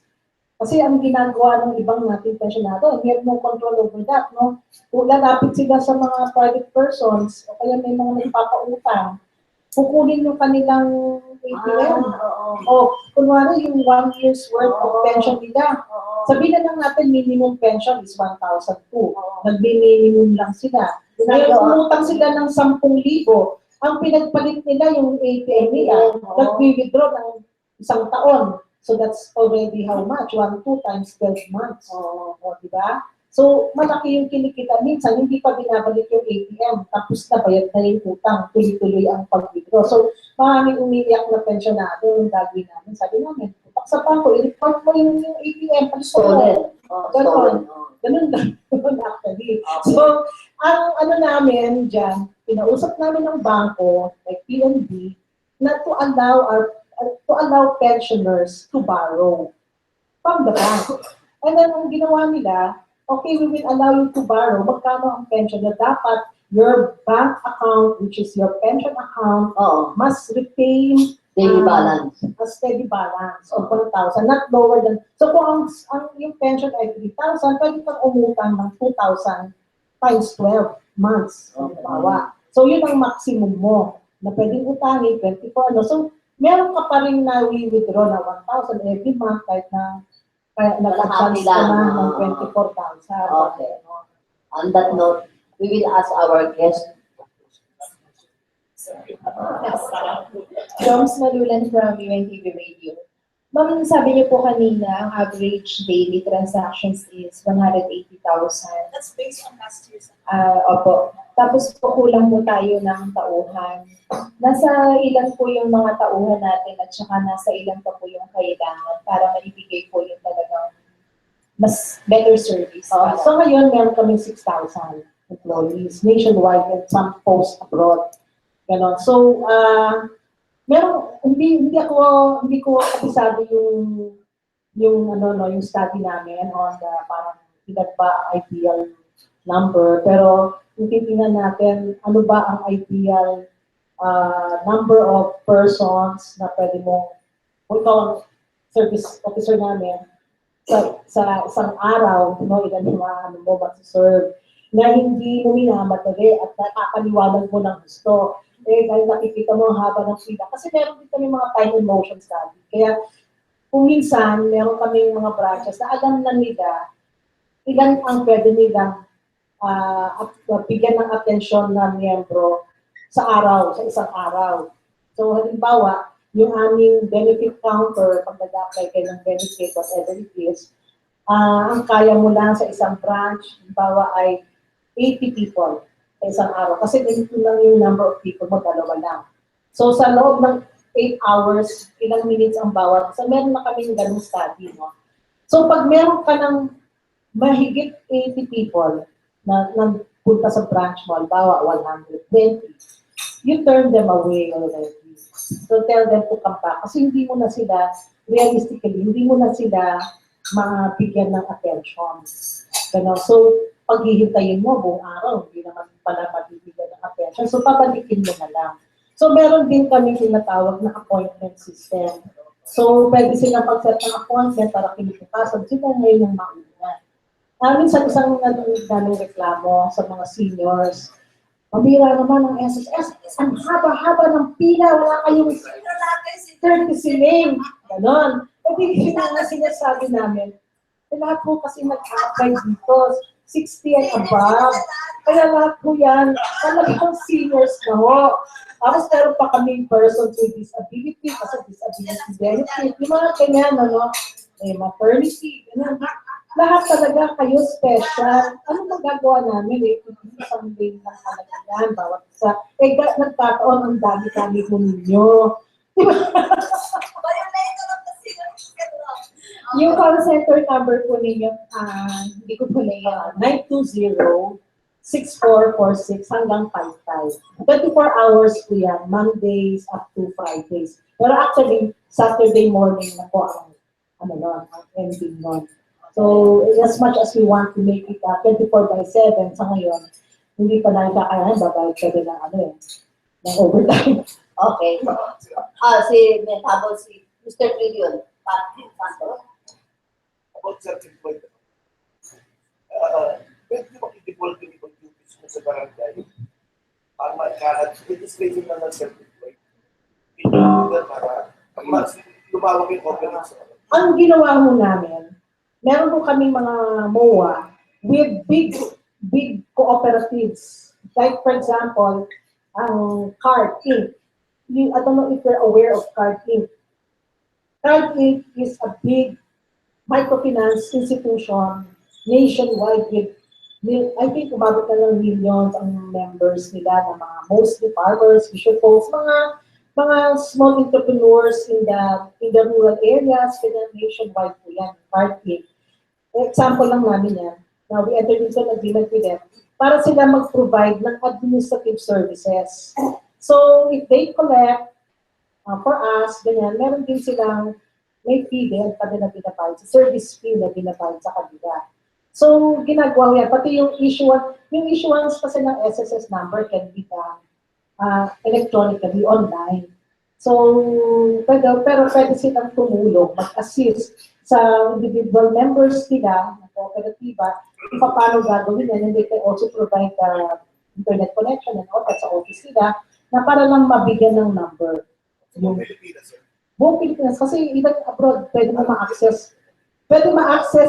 Kasi ang ginagawa ng ibang nating pensionado, we have no control over that. No? Kung lalapit sila sa mga private persons, o kaya may mga nagpapautang, kukunin yung kanilang ATM. O, kunwari yung 1 year's worth of pension nila. Sabihin na lang natin, minimum pension is 1,002. Nagbi-minimum lang sila. Ngayon, umutang sila ng 10,000. Ang pinagpalit nila yung ATM nila, nag-withdraw ng 1 taon. So that's already how much? 1-2 times 12 months. Diba? So, malaki yung kinikita. Minsan, hindi pa binabalik yung ATM. Tapos na bayad na yung utang. Tuloy-tuloy ang pag-withdraw. So, maraming umiiyak na pensionado yung gagawin namin. Sabi namin, paksa pa ko, i-report mo yung ATM. Ganon. Ganon actually. So, ang ano namin dyan, pinausap namin ng bangko, like PNB, na to allow pensioners to borrow from the bank. And then, ang ginawa nila, okay, we will allow you to borrow. Magkano ang pension na dapat your bank account, which is your pension account, must retain Daily balance. a steady balance of 1,000, not lower than, so kung ang yung pension ay 3,000, pwede kang umutang ng 2,000 times 12 months. Halimbawa. So yun ang maximum mo na pwedeng utangin, 24, ano. So meron ka pa rin na withdraw na 1,000 every month kahit na nag-advance ka na ng 24,000. Okay. On that note, we will ask our guest. Joms Malulan from UNTV Radio. Ma'am, sabi niyo po kanina, ang average daily transactions is 180,000. That's based on last year's. Opo. Tapos po kulang po tayo ng tauhan. Nasa ilan po yung mga tauhan natin at saka nasa ilan pa po yung kailangan para maibigay po yung talagang mas better service. So ngayon, meron kami 6,000 employees nationwide and some post abroad. Ganon. So, meron, hindi ko kabisado yung study namin on the parang ilan ba ideal number, pero yung titingnan natin, ano ba ang ideal number of persons na pwede mong, kung ikaw ang service officer namin, sa isang araw, ilan yung mga mo mag-serve, na hindi mo minamadali at nakakaliwanag mo ng gusto. Dahil nakikita mo ang haba ng pila. Kasi meron din kami mga time and motion study. Kaya kung minsan, meron kami mga branches na alam na nila ilan ang pwede nilang bigyan ng atensyon ng miyembro sa araw, sa isang araw. So halimbawa, yung aming benefit counter, pag nag-apply kayo ng benefit, whatever it is, ang kaya mo lang sa isang branch, halimbawa ay 80 people sa isang araw. Kasi ganito lang yung number of people mo, dalawa lang. So sa loob ng 8 hours, ilang minutes ang bawat. So meron na kami yung ganung study. No? So pag meron ka ng mahigit 80 people na punta sa branch mo, halimbawa 120, you turn them away already. So tell them to come back. Kasi hindi mo na sila, realistically, hindi mo na sila mabigyan ng attention. Ganun. So, paghihintayin mo buong araw, hindi naman pala mabibigyan ng attention. So, pabalikin mo na lang. So, meron din kami tinatawag na appointment system. So, pwede silang pag-set ng appointment para kinikipasan sila ngayon ng mauna. Minsan isang ganong reklamo sa mga seniors, mabira naman ang SSS, ang haba-haba ng pila, wala kayong 30 siling. Ganon. E di nga sinasabi namin, lahat po kasi nag-apply dito, 60 and above. Kaya lahat po yan, talagang seniors na ho. Tapos meron pa kaming persons with disability, kasi disability benefit, yung mga ganyan, maternity, ganyan. Lahat talaga kayo special. Ano magagawa namin isang day lang talaga yan, bawat isa. Nagkataon ang dami-dami po ninyo. Yung call center number po ninyo, hindi ko po na yun. 920-6446 hanggang 55. 24 hours po yan, Mondays up to Fridays. Pero actually, Saturday morning na po ang ending nun. So, as much as we want to make it 24/7 sa ngayon, hindi pa namin kakayahan, babayad ka rin ng overtime. Okay. Si Mr. Trillion. About certain point, pwede makikipol kami kung duties mo sa barangay. Ang magkalat, registration na ng certain point. Hindi para lumawag yung opening sa Ang ginawa mo namin, meron po kami mga MOA with big cooperatives. Like, for example, ang Card Inc. I don't know if you're aware of Card Inc. Card Inc. is a big microfinance institution nationwide with, I think, umabot na ng millions ang members nila na mga mostly farmers, fishing folks, mga small entrepreneurs in the rural areas, kaya nationwide po yan, Card Inc. Example lang namin yan. Now, we entered into an agreement with them para sila mag-provide ng administrative services. So, if they collect for us, ganyan, meron din silang may fee din, kanila binapayad, service fee na binapayad sa kanila. So, ginagawa yan. Pati yung issuance kasi ng SSS number can be done electronically, online. So, pero pwede silang tumulong, mag-assist sa individual members nila, ng kooperatiba, kung paano gagawin yan, and they can also provide the internet connection and all that sa office nila, na para lang mabigyan ng number. Yung buong Pilipinas, kasi even abroad, pwede mo ma-access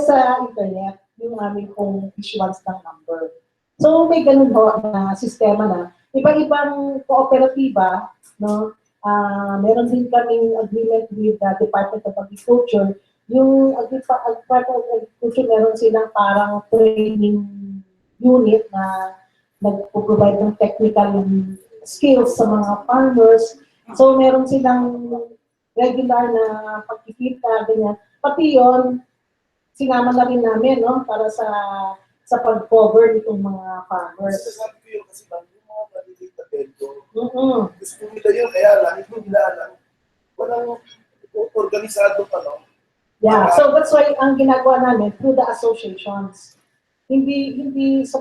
sa internet yung aming kung issuance ng number. So, may ganun ho na sistema na iba-ibang kooperatiba, no? Meron din kaming agreement with the Department of Agriculture. Yung Department of Agriculture, meron silang parang training unit na nag-provide ng technical skills sa mga farmers. So, meron silang regular na pagkikita, ganyan. Pati yun, sinama na rin namin, no? Para sa pag-cover nitong mga farmers. Sasabi ko yun kasi yung mga maliliit na bento. Gusto nila yun, kaya lang, hindi nila alam. Walang organisado pa, no? Yeah, so that's why ang ginagawa namin through the associations. Hindi sa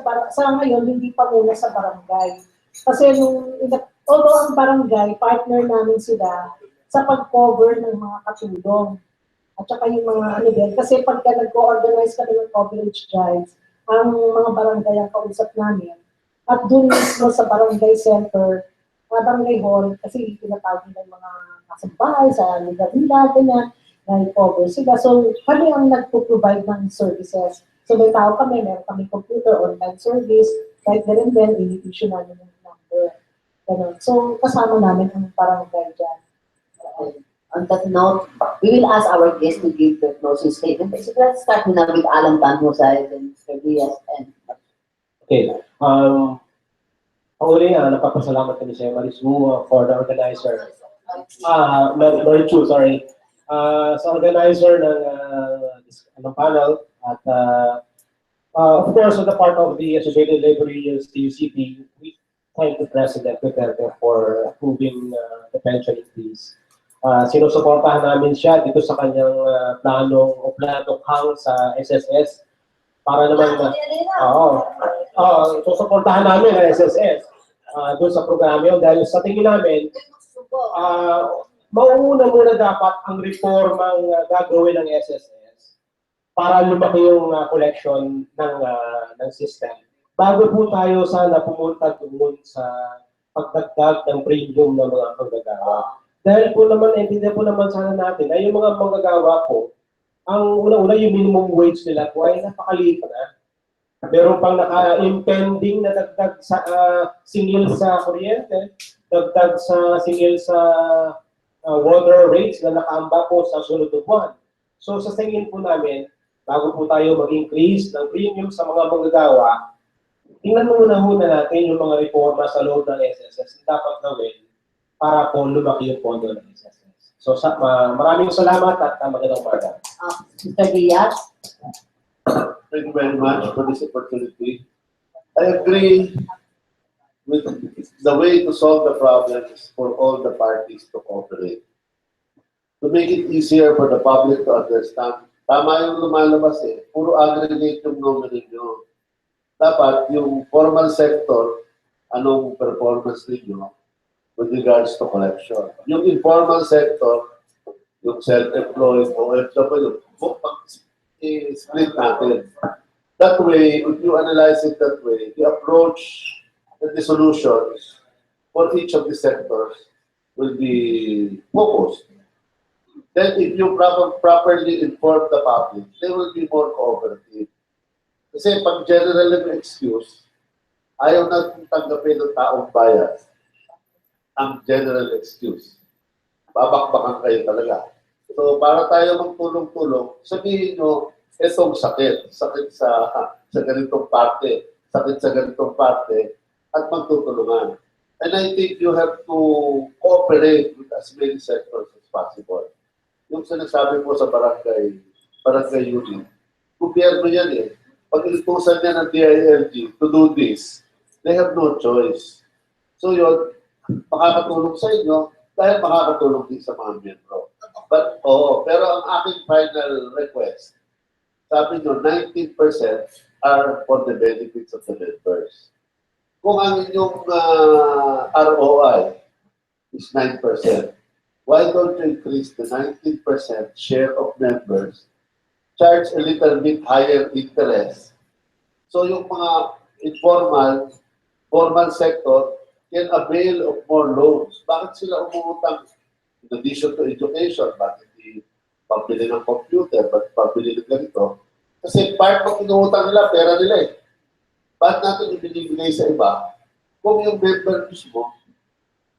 ngayon, hindi pa muna sa barangay. Kasi although ang barangay, partner namin sila sa pag-cover ng mga katulong. At saka yung mga ano din, kasi pagka nag-co-organize kami ng coverage drives, ang mga barangay ang kausap namin. At doon mismo sa barangay center, barangay hall, kasi tinatawag ng mga kasambahay sa lugar-nila, ganyan, na i-cover sila. So, kami ang nagpo-provide ng services. So, may tao kami, meron kami computer, online service, kahit ganun din, i-issue namin yung number. Ganun. So, kasama namin ang barangay dyan. On that note, we will ask our guests to give their closing statement. So let's start now with Alan Tanjusay and Mr. Diaz and Okay. Uli, napapasalamat kami sa Marisu for the organizer. Marisu, sorry. Sa organizer ng panel at of course, on the part of the Associated Labor Unions, the UCP, we thank the President Duterte for approving the pension increase. Sinusuportahan namin siya dito sa kanyang planong sa SSS para naman susuportahan namin ang SSS doon sa programa yun dahil sa tingin namin mauuna muna dapat ang reformang gagawin ng SSS para lumaki yung collection ng system. Bago po tayo sana pumunta doon sa pagdagdag ng premium ng mga manggagawa. Dahil po naman, intindihan po naman sana natin ay yung mga manggagawa po, ang una-una yung minimum wage nila po ay napakaliit na. Meron pang naka-impending na dagdag sa singil sa kuryente, dagdag sa singil sa water rates na nakaamba po sa sunod na buwan. So sa tingin po namin, bago po tayo mag-increase ng premium sa mga manggagawa, tingnan muna natin yung mga reforma sa loob ng SSS na dapat gawin para po lumaki yung pondo ng SSS. So maraming salamat at magandang umaga. Mr. Diaz. Thank you very much for this opportunity. I agree with the way to solve the problem is for all the parties to cooperate. To make it easier for the public to understand, tama yung lumalabas puro aggregate yung numero nyo. Dapat yung formal sector, anong performance ninyo with regards to collection. Yung informal sector, yung self-employed, OFW, split natin. That way, if you analyze it that way, the approach and the solutions for each of the sectors will be focused. Then if you properly inform the public, they will be more cooperative. Kasi pag general yung excuse, ayaw natin tanggapin ng taong bias ang general excuse. Babakbakan kayo talaga. So, para tayo magtulong-tulong, sabihin nyo, etong sakit sa ganitong parte, sakit sa ganitong parte, at magtutulungan. And I think you have to cooperate with as many sectors as possible. Yung sinasabi po sa barangay unit, gobyerno yan pag inutusan niya ng DILG to do this, they have no choice. So yun, makakatulong sa inyo dahil makakatulong din sa mga miyembro. But, pero ang aking final request, sabi nyo, 19% are for the benefits of the members. Kung ang inyong ROI is 9%, why don't you increase the 19% share of members, charge a little bit higher interest, so yung mga informal, formal sector can avail of more loans. Bakit sila umutang? In addition to education, bakit hindi pambili ng computer, bakit pambili ng ganito? Kasi part ng inuutang nila, pera nila eh. Bakit natin ibinibigay sa iba? Kung yung member mismo,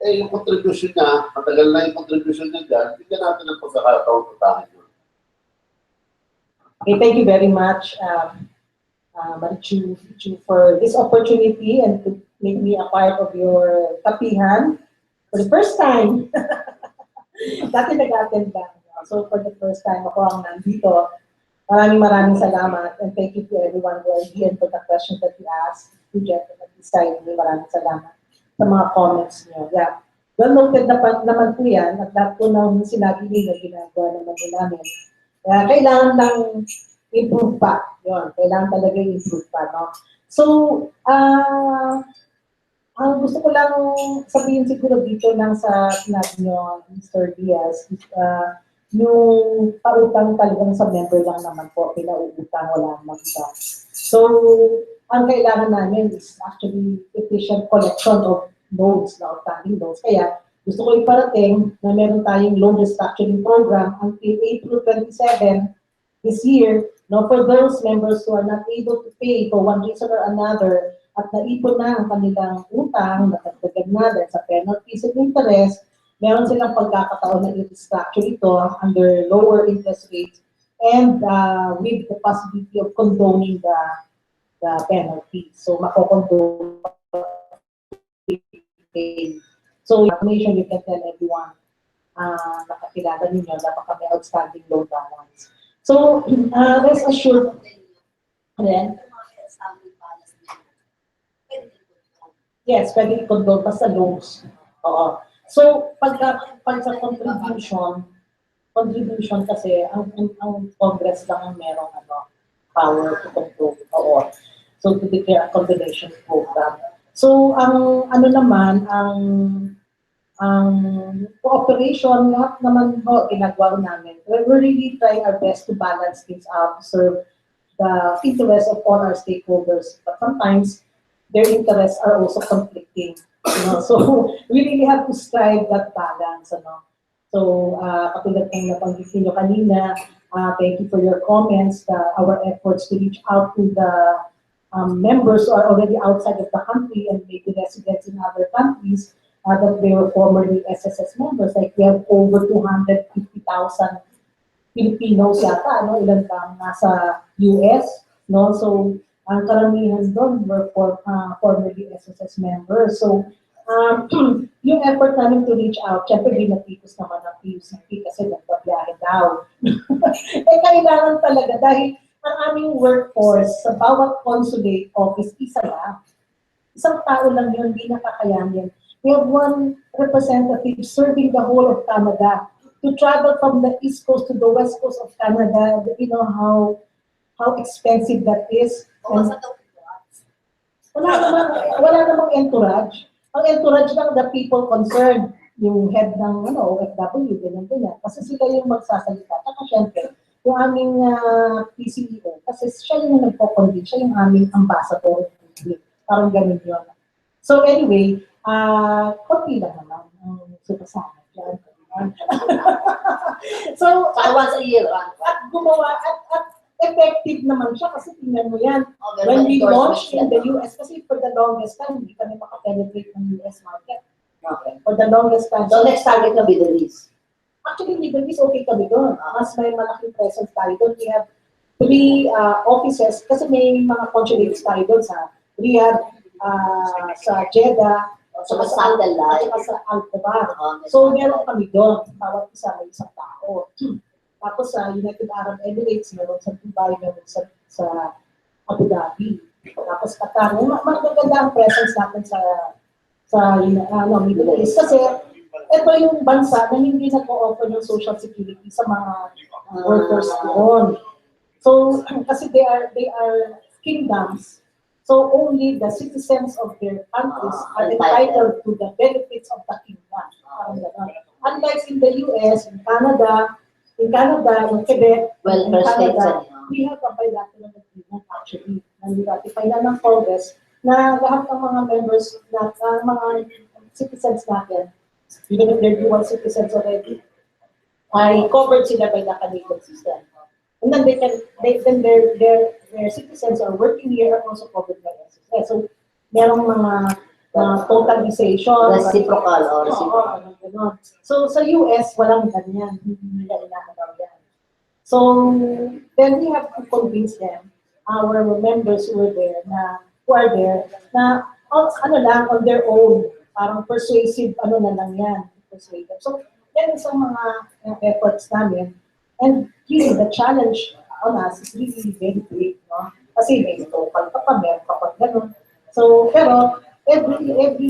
yung contribution niya, matagal na yung contribution niya dyan, bigyan natin ang pagkakataon utahan yun. Okay, thank you very much, Marisu, for this opportunity and to make me a part of your Kapihan for the first time. Dati nag-attend lang. So for the first time, ako ang nandito. Maraming salamat and thank you to everyone who are here for the questions that you asked. To Jeff at this time, maraming salamat sa mga comments niyo. Yeah. Well noted naman po yan at lahat po nang sinabi niyo ginagawa naman din namin. Kailangan lang improve pa. Yun, kailangan talaga improve pa. No? So, ang gusto ko lang sabihin siguro dito lang sa sinabi niyo, Mr. Diaz, yung pautang talagang sa member lang naman po, pinauutang, wala naman iba. So, ang kailangan namin is actually efficient collection of loans, na outstanding loans. Kaya, gusto ko iparating na meron tayong loan restructuring program until April 27 this year. No, for those members who are not able to pay for one reason or another at naipon na ang kanilang utang, nakagdagan na dahil sa penalties and interest, meron silang pagkakataon na i-restructure ito under lower interest rates and with the possibility of condoning the penalty. So, mako-condone. So, information you can tell everyone nakakilala ninyo na baka may outstanding loan balance. So, rest assured, then, yes, pwede i-condone basta loans. Oo. So, pag sa contribution kasi, ang Congress lang ang merong power to control. Oo. So, to declare a condonation program. So, ang cooperation, lahat naman ginagawa namin. We're really trying our best to balance things out, to serve the interests of all our stakeholders. But sometimes, their interests are also conflicting. So, we really have to strive that balance. So, katulad ng napanggit niyo kanina, thank you for your comments, our efforts to reach out to the members who are already outside of the country and maybe residents in other countries, that they were formerly SSS members. Like we have over 250,000 Filipinos yata, ilan pang nasa US, no? So, ang karamihan doon were formerly SSS members. So, yung effort namin to reach out, syempre ginapikos naman ng PUCP kasi nagpabiyahe daw. Kailangan talaga dahil ang aming workforce sa bawat consulate office, isa lang. Isang tao lang yun, hindi nakakayanin. We have one representative serving the whole of Canada. To travel from the East Coast to the West Coast of Canada, you know how expensive that is. And wala namang entourage. Ang entourage lang the people concerned, yung head ng OFW, ganyan. Kasi sila yung magsasalita. At syempre, yung aming PCEO, kasi siya yung nagpo-convince, siya yung aming ambassador. Parang ganun yun. So anyway, konti lang naman ang sumasama dyan. So, once a year. At gumawa, at effective naman siya kasi tingnan mo yan. When we launched in the US, kasi for the longest time, hindi kami makapenetrate ng US market. Okay. For the longest time. So, next target na Middle East. Actually, Middle East, okay kami doon. Mas may malaking presence tayo doon. We have 3 offices, kasi may mga consulates tayo doon sa Riyadh, sa Jeddah, sa Sandalay, at sa Al-Qatar. So, meron kami doon. Bawat isa may isang tao. Tapos sa United Arab Emirates, meron sa Dubai, meron sa Abu Dhabi. Tapos Qatar. Magaganda ang presence natin sa Middle East. Kasi ito yung bansa na hindi nag-o-offer ng social security sa mga workers doon. So, kasi they are kingdoms. So, only the citizens of their countries are entitled to the benefits of the kingdom. Unlike in the US, in Canada, in Quebec, in Canada, we have a bilateral agreement actually na niratify na ng Congress na lahat ng mga members na mga citizens natin, even if they're dual citizens already, ay covered sila by the Canadian system. And then their citizens are working here are also covered by SSS. So, merong mga totalization. Reciprocal or reciprocal. So, sa US, walang ganyan. Hindi nila inaalaw yan. So, then we have to convince them, our members who are there, na on their own, parang persuasive, na lang yan. Persuade them. So, yan isang mga efforts namin. And really, the challenge on us is really very big, no? Kasi may local pa meron kapag gano'n. So, pero, every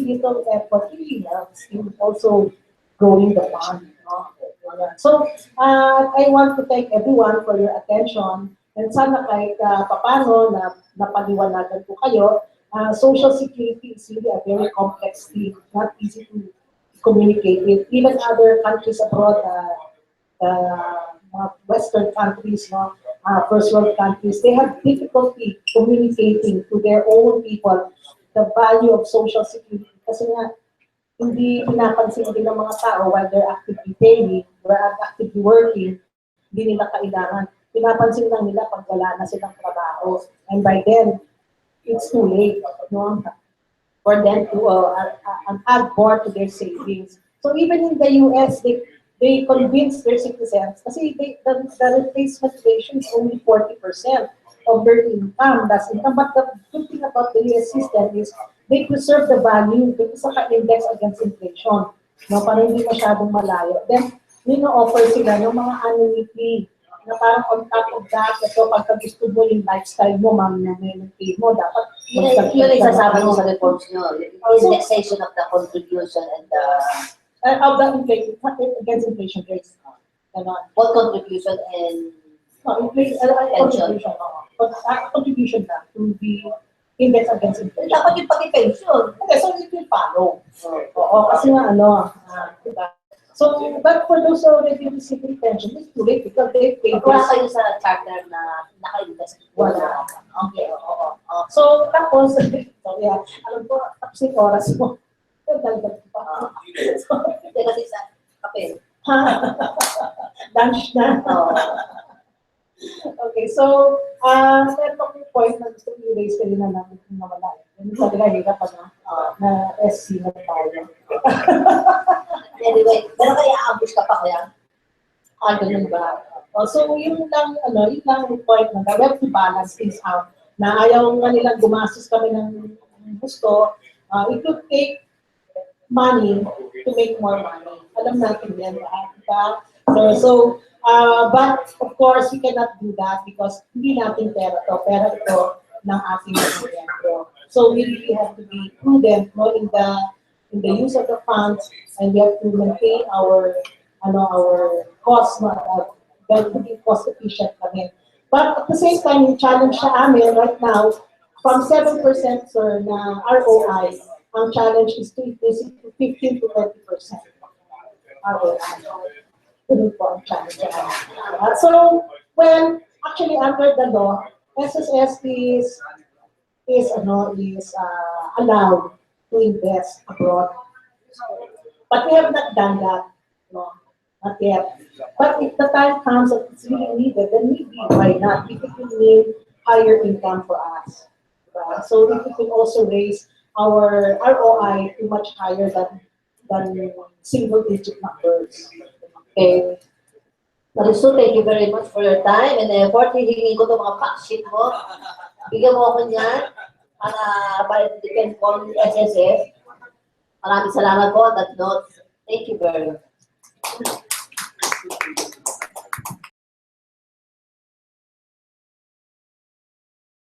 little effort really helps in also growing the fund, no? So, I want to thank everyone for your attention. And sana kahit papano na napaliwanagan po kayo, social security is really a very complex thing, not easy to communicate with. Even other countries abroad, Western countries, first world countries, they have difficulty communicating to their own people the value of social security. Kasi nga, hindi pinapansin din ng mga tao while they're actively paying, or actively working, hindi nila kailangan. Pinapansin lang nila pag wala na silang trabaho. And by then, it's too late, no? For them to add more to their savings. So even in the US, they convince their citizens, kasi the replacement ratio is only 40% of their income. That's income. But the good thing about the US system is they preserve the value because naka-index against inflation. No, para hindi masyadong malayo. Then, offer sila ng mga annuity na parang on top of that, ito, pagka gusto mo yung lifestyle mo, pay mo, dapat yun ay sasabi mo sa reports nyo, indexation of the contribution and the of the inflation, against inflation rates. what contribution and contribution na to be index against inflation. dapat yung pag-pension. Okay, so it will follow. Oo, kasi nga diba? So, but for those who already receiving pension, it's too late because they pay. Wala kayo sa charter na naka-invest. Wala. Okay, oo. So, tapos, alam ko, tapos yung oras mo. Dagdag pa. Kasi sa kape. Lunch na. Okay, so, meron akong point na gusto i-raise kayo na namin kung nawala. Sabi nga, hirap na SC na tayo. Anyway, pero kaya ambush ka pa kaya? Ganun ba? So, yun lang point na we have to balance things out. Na ayaw nga nilang gumastos kami ng gusto. It would take money to make more money. Alam natin yan, diba? So, but of course, we cannot do that because hindi natin pera ito ng ating gobyerno. So, we really have to be prudent, no, in the use of the funds, and we have to maintain our costs, very cost efficient kami. But at the same time, yung challenge sa amin right now, from 7% sir na ROI, ang challenge is to increase it to 15 to 30% ROI. Ito po ang challenge sa amin. So, well, actually under the law, SSS is allowed to invest abroad. But we have not done that, no, not yet. But if the time comes that it's really needed, then maybe why not? If it will mean higher income for us. So if it will also raise our ROI to much higher than single-digit numbers. Okay. Marisu, thank you very much for your time and effort. Hihingin ko itong mga fact sheet mo. Bigyan mo ako niyan para depend on SSS. Maraming salamat po on that note. Thank you very much.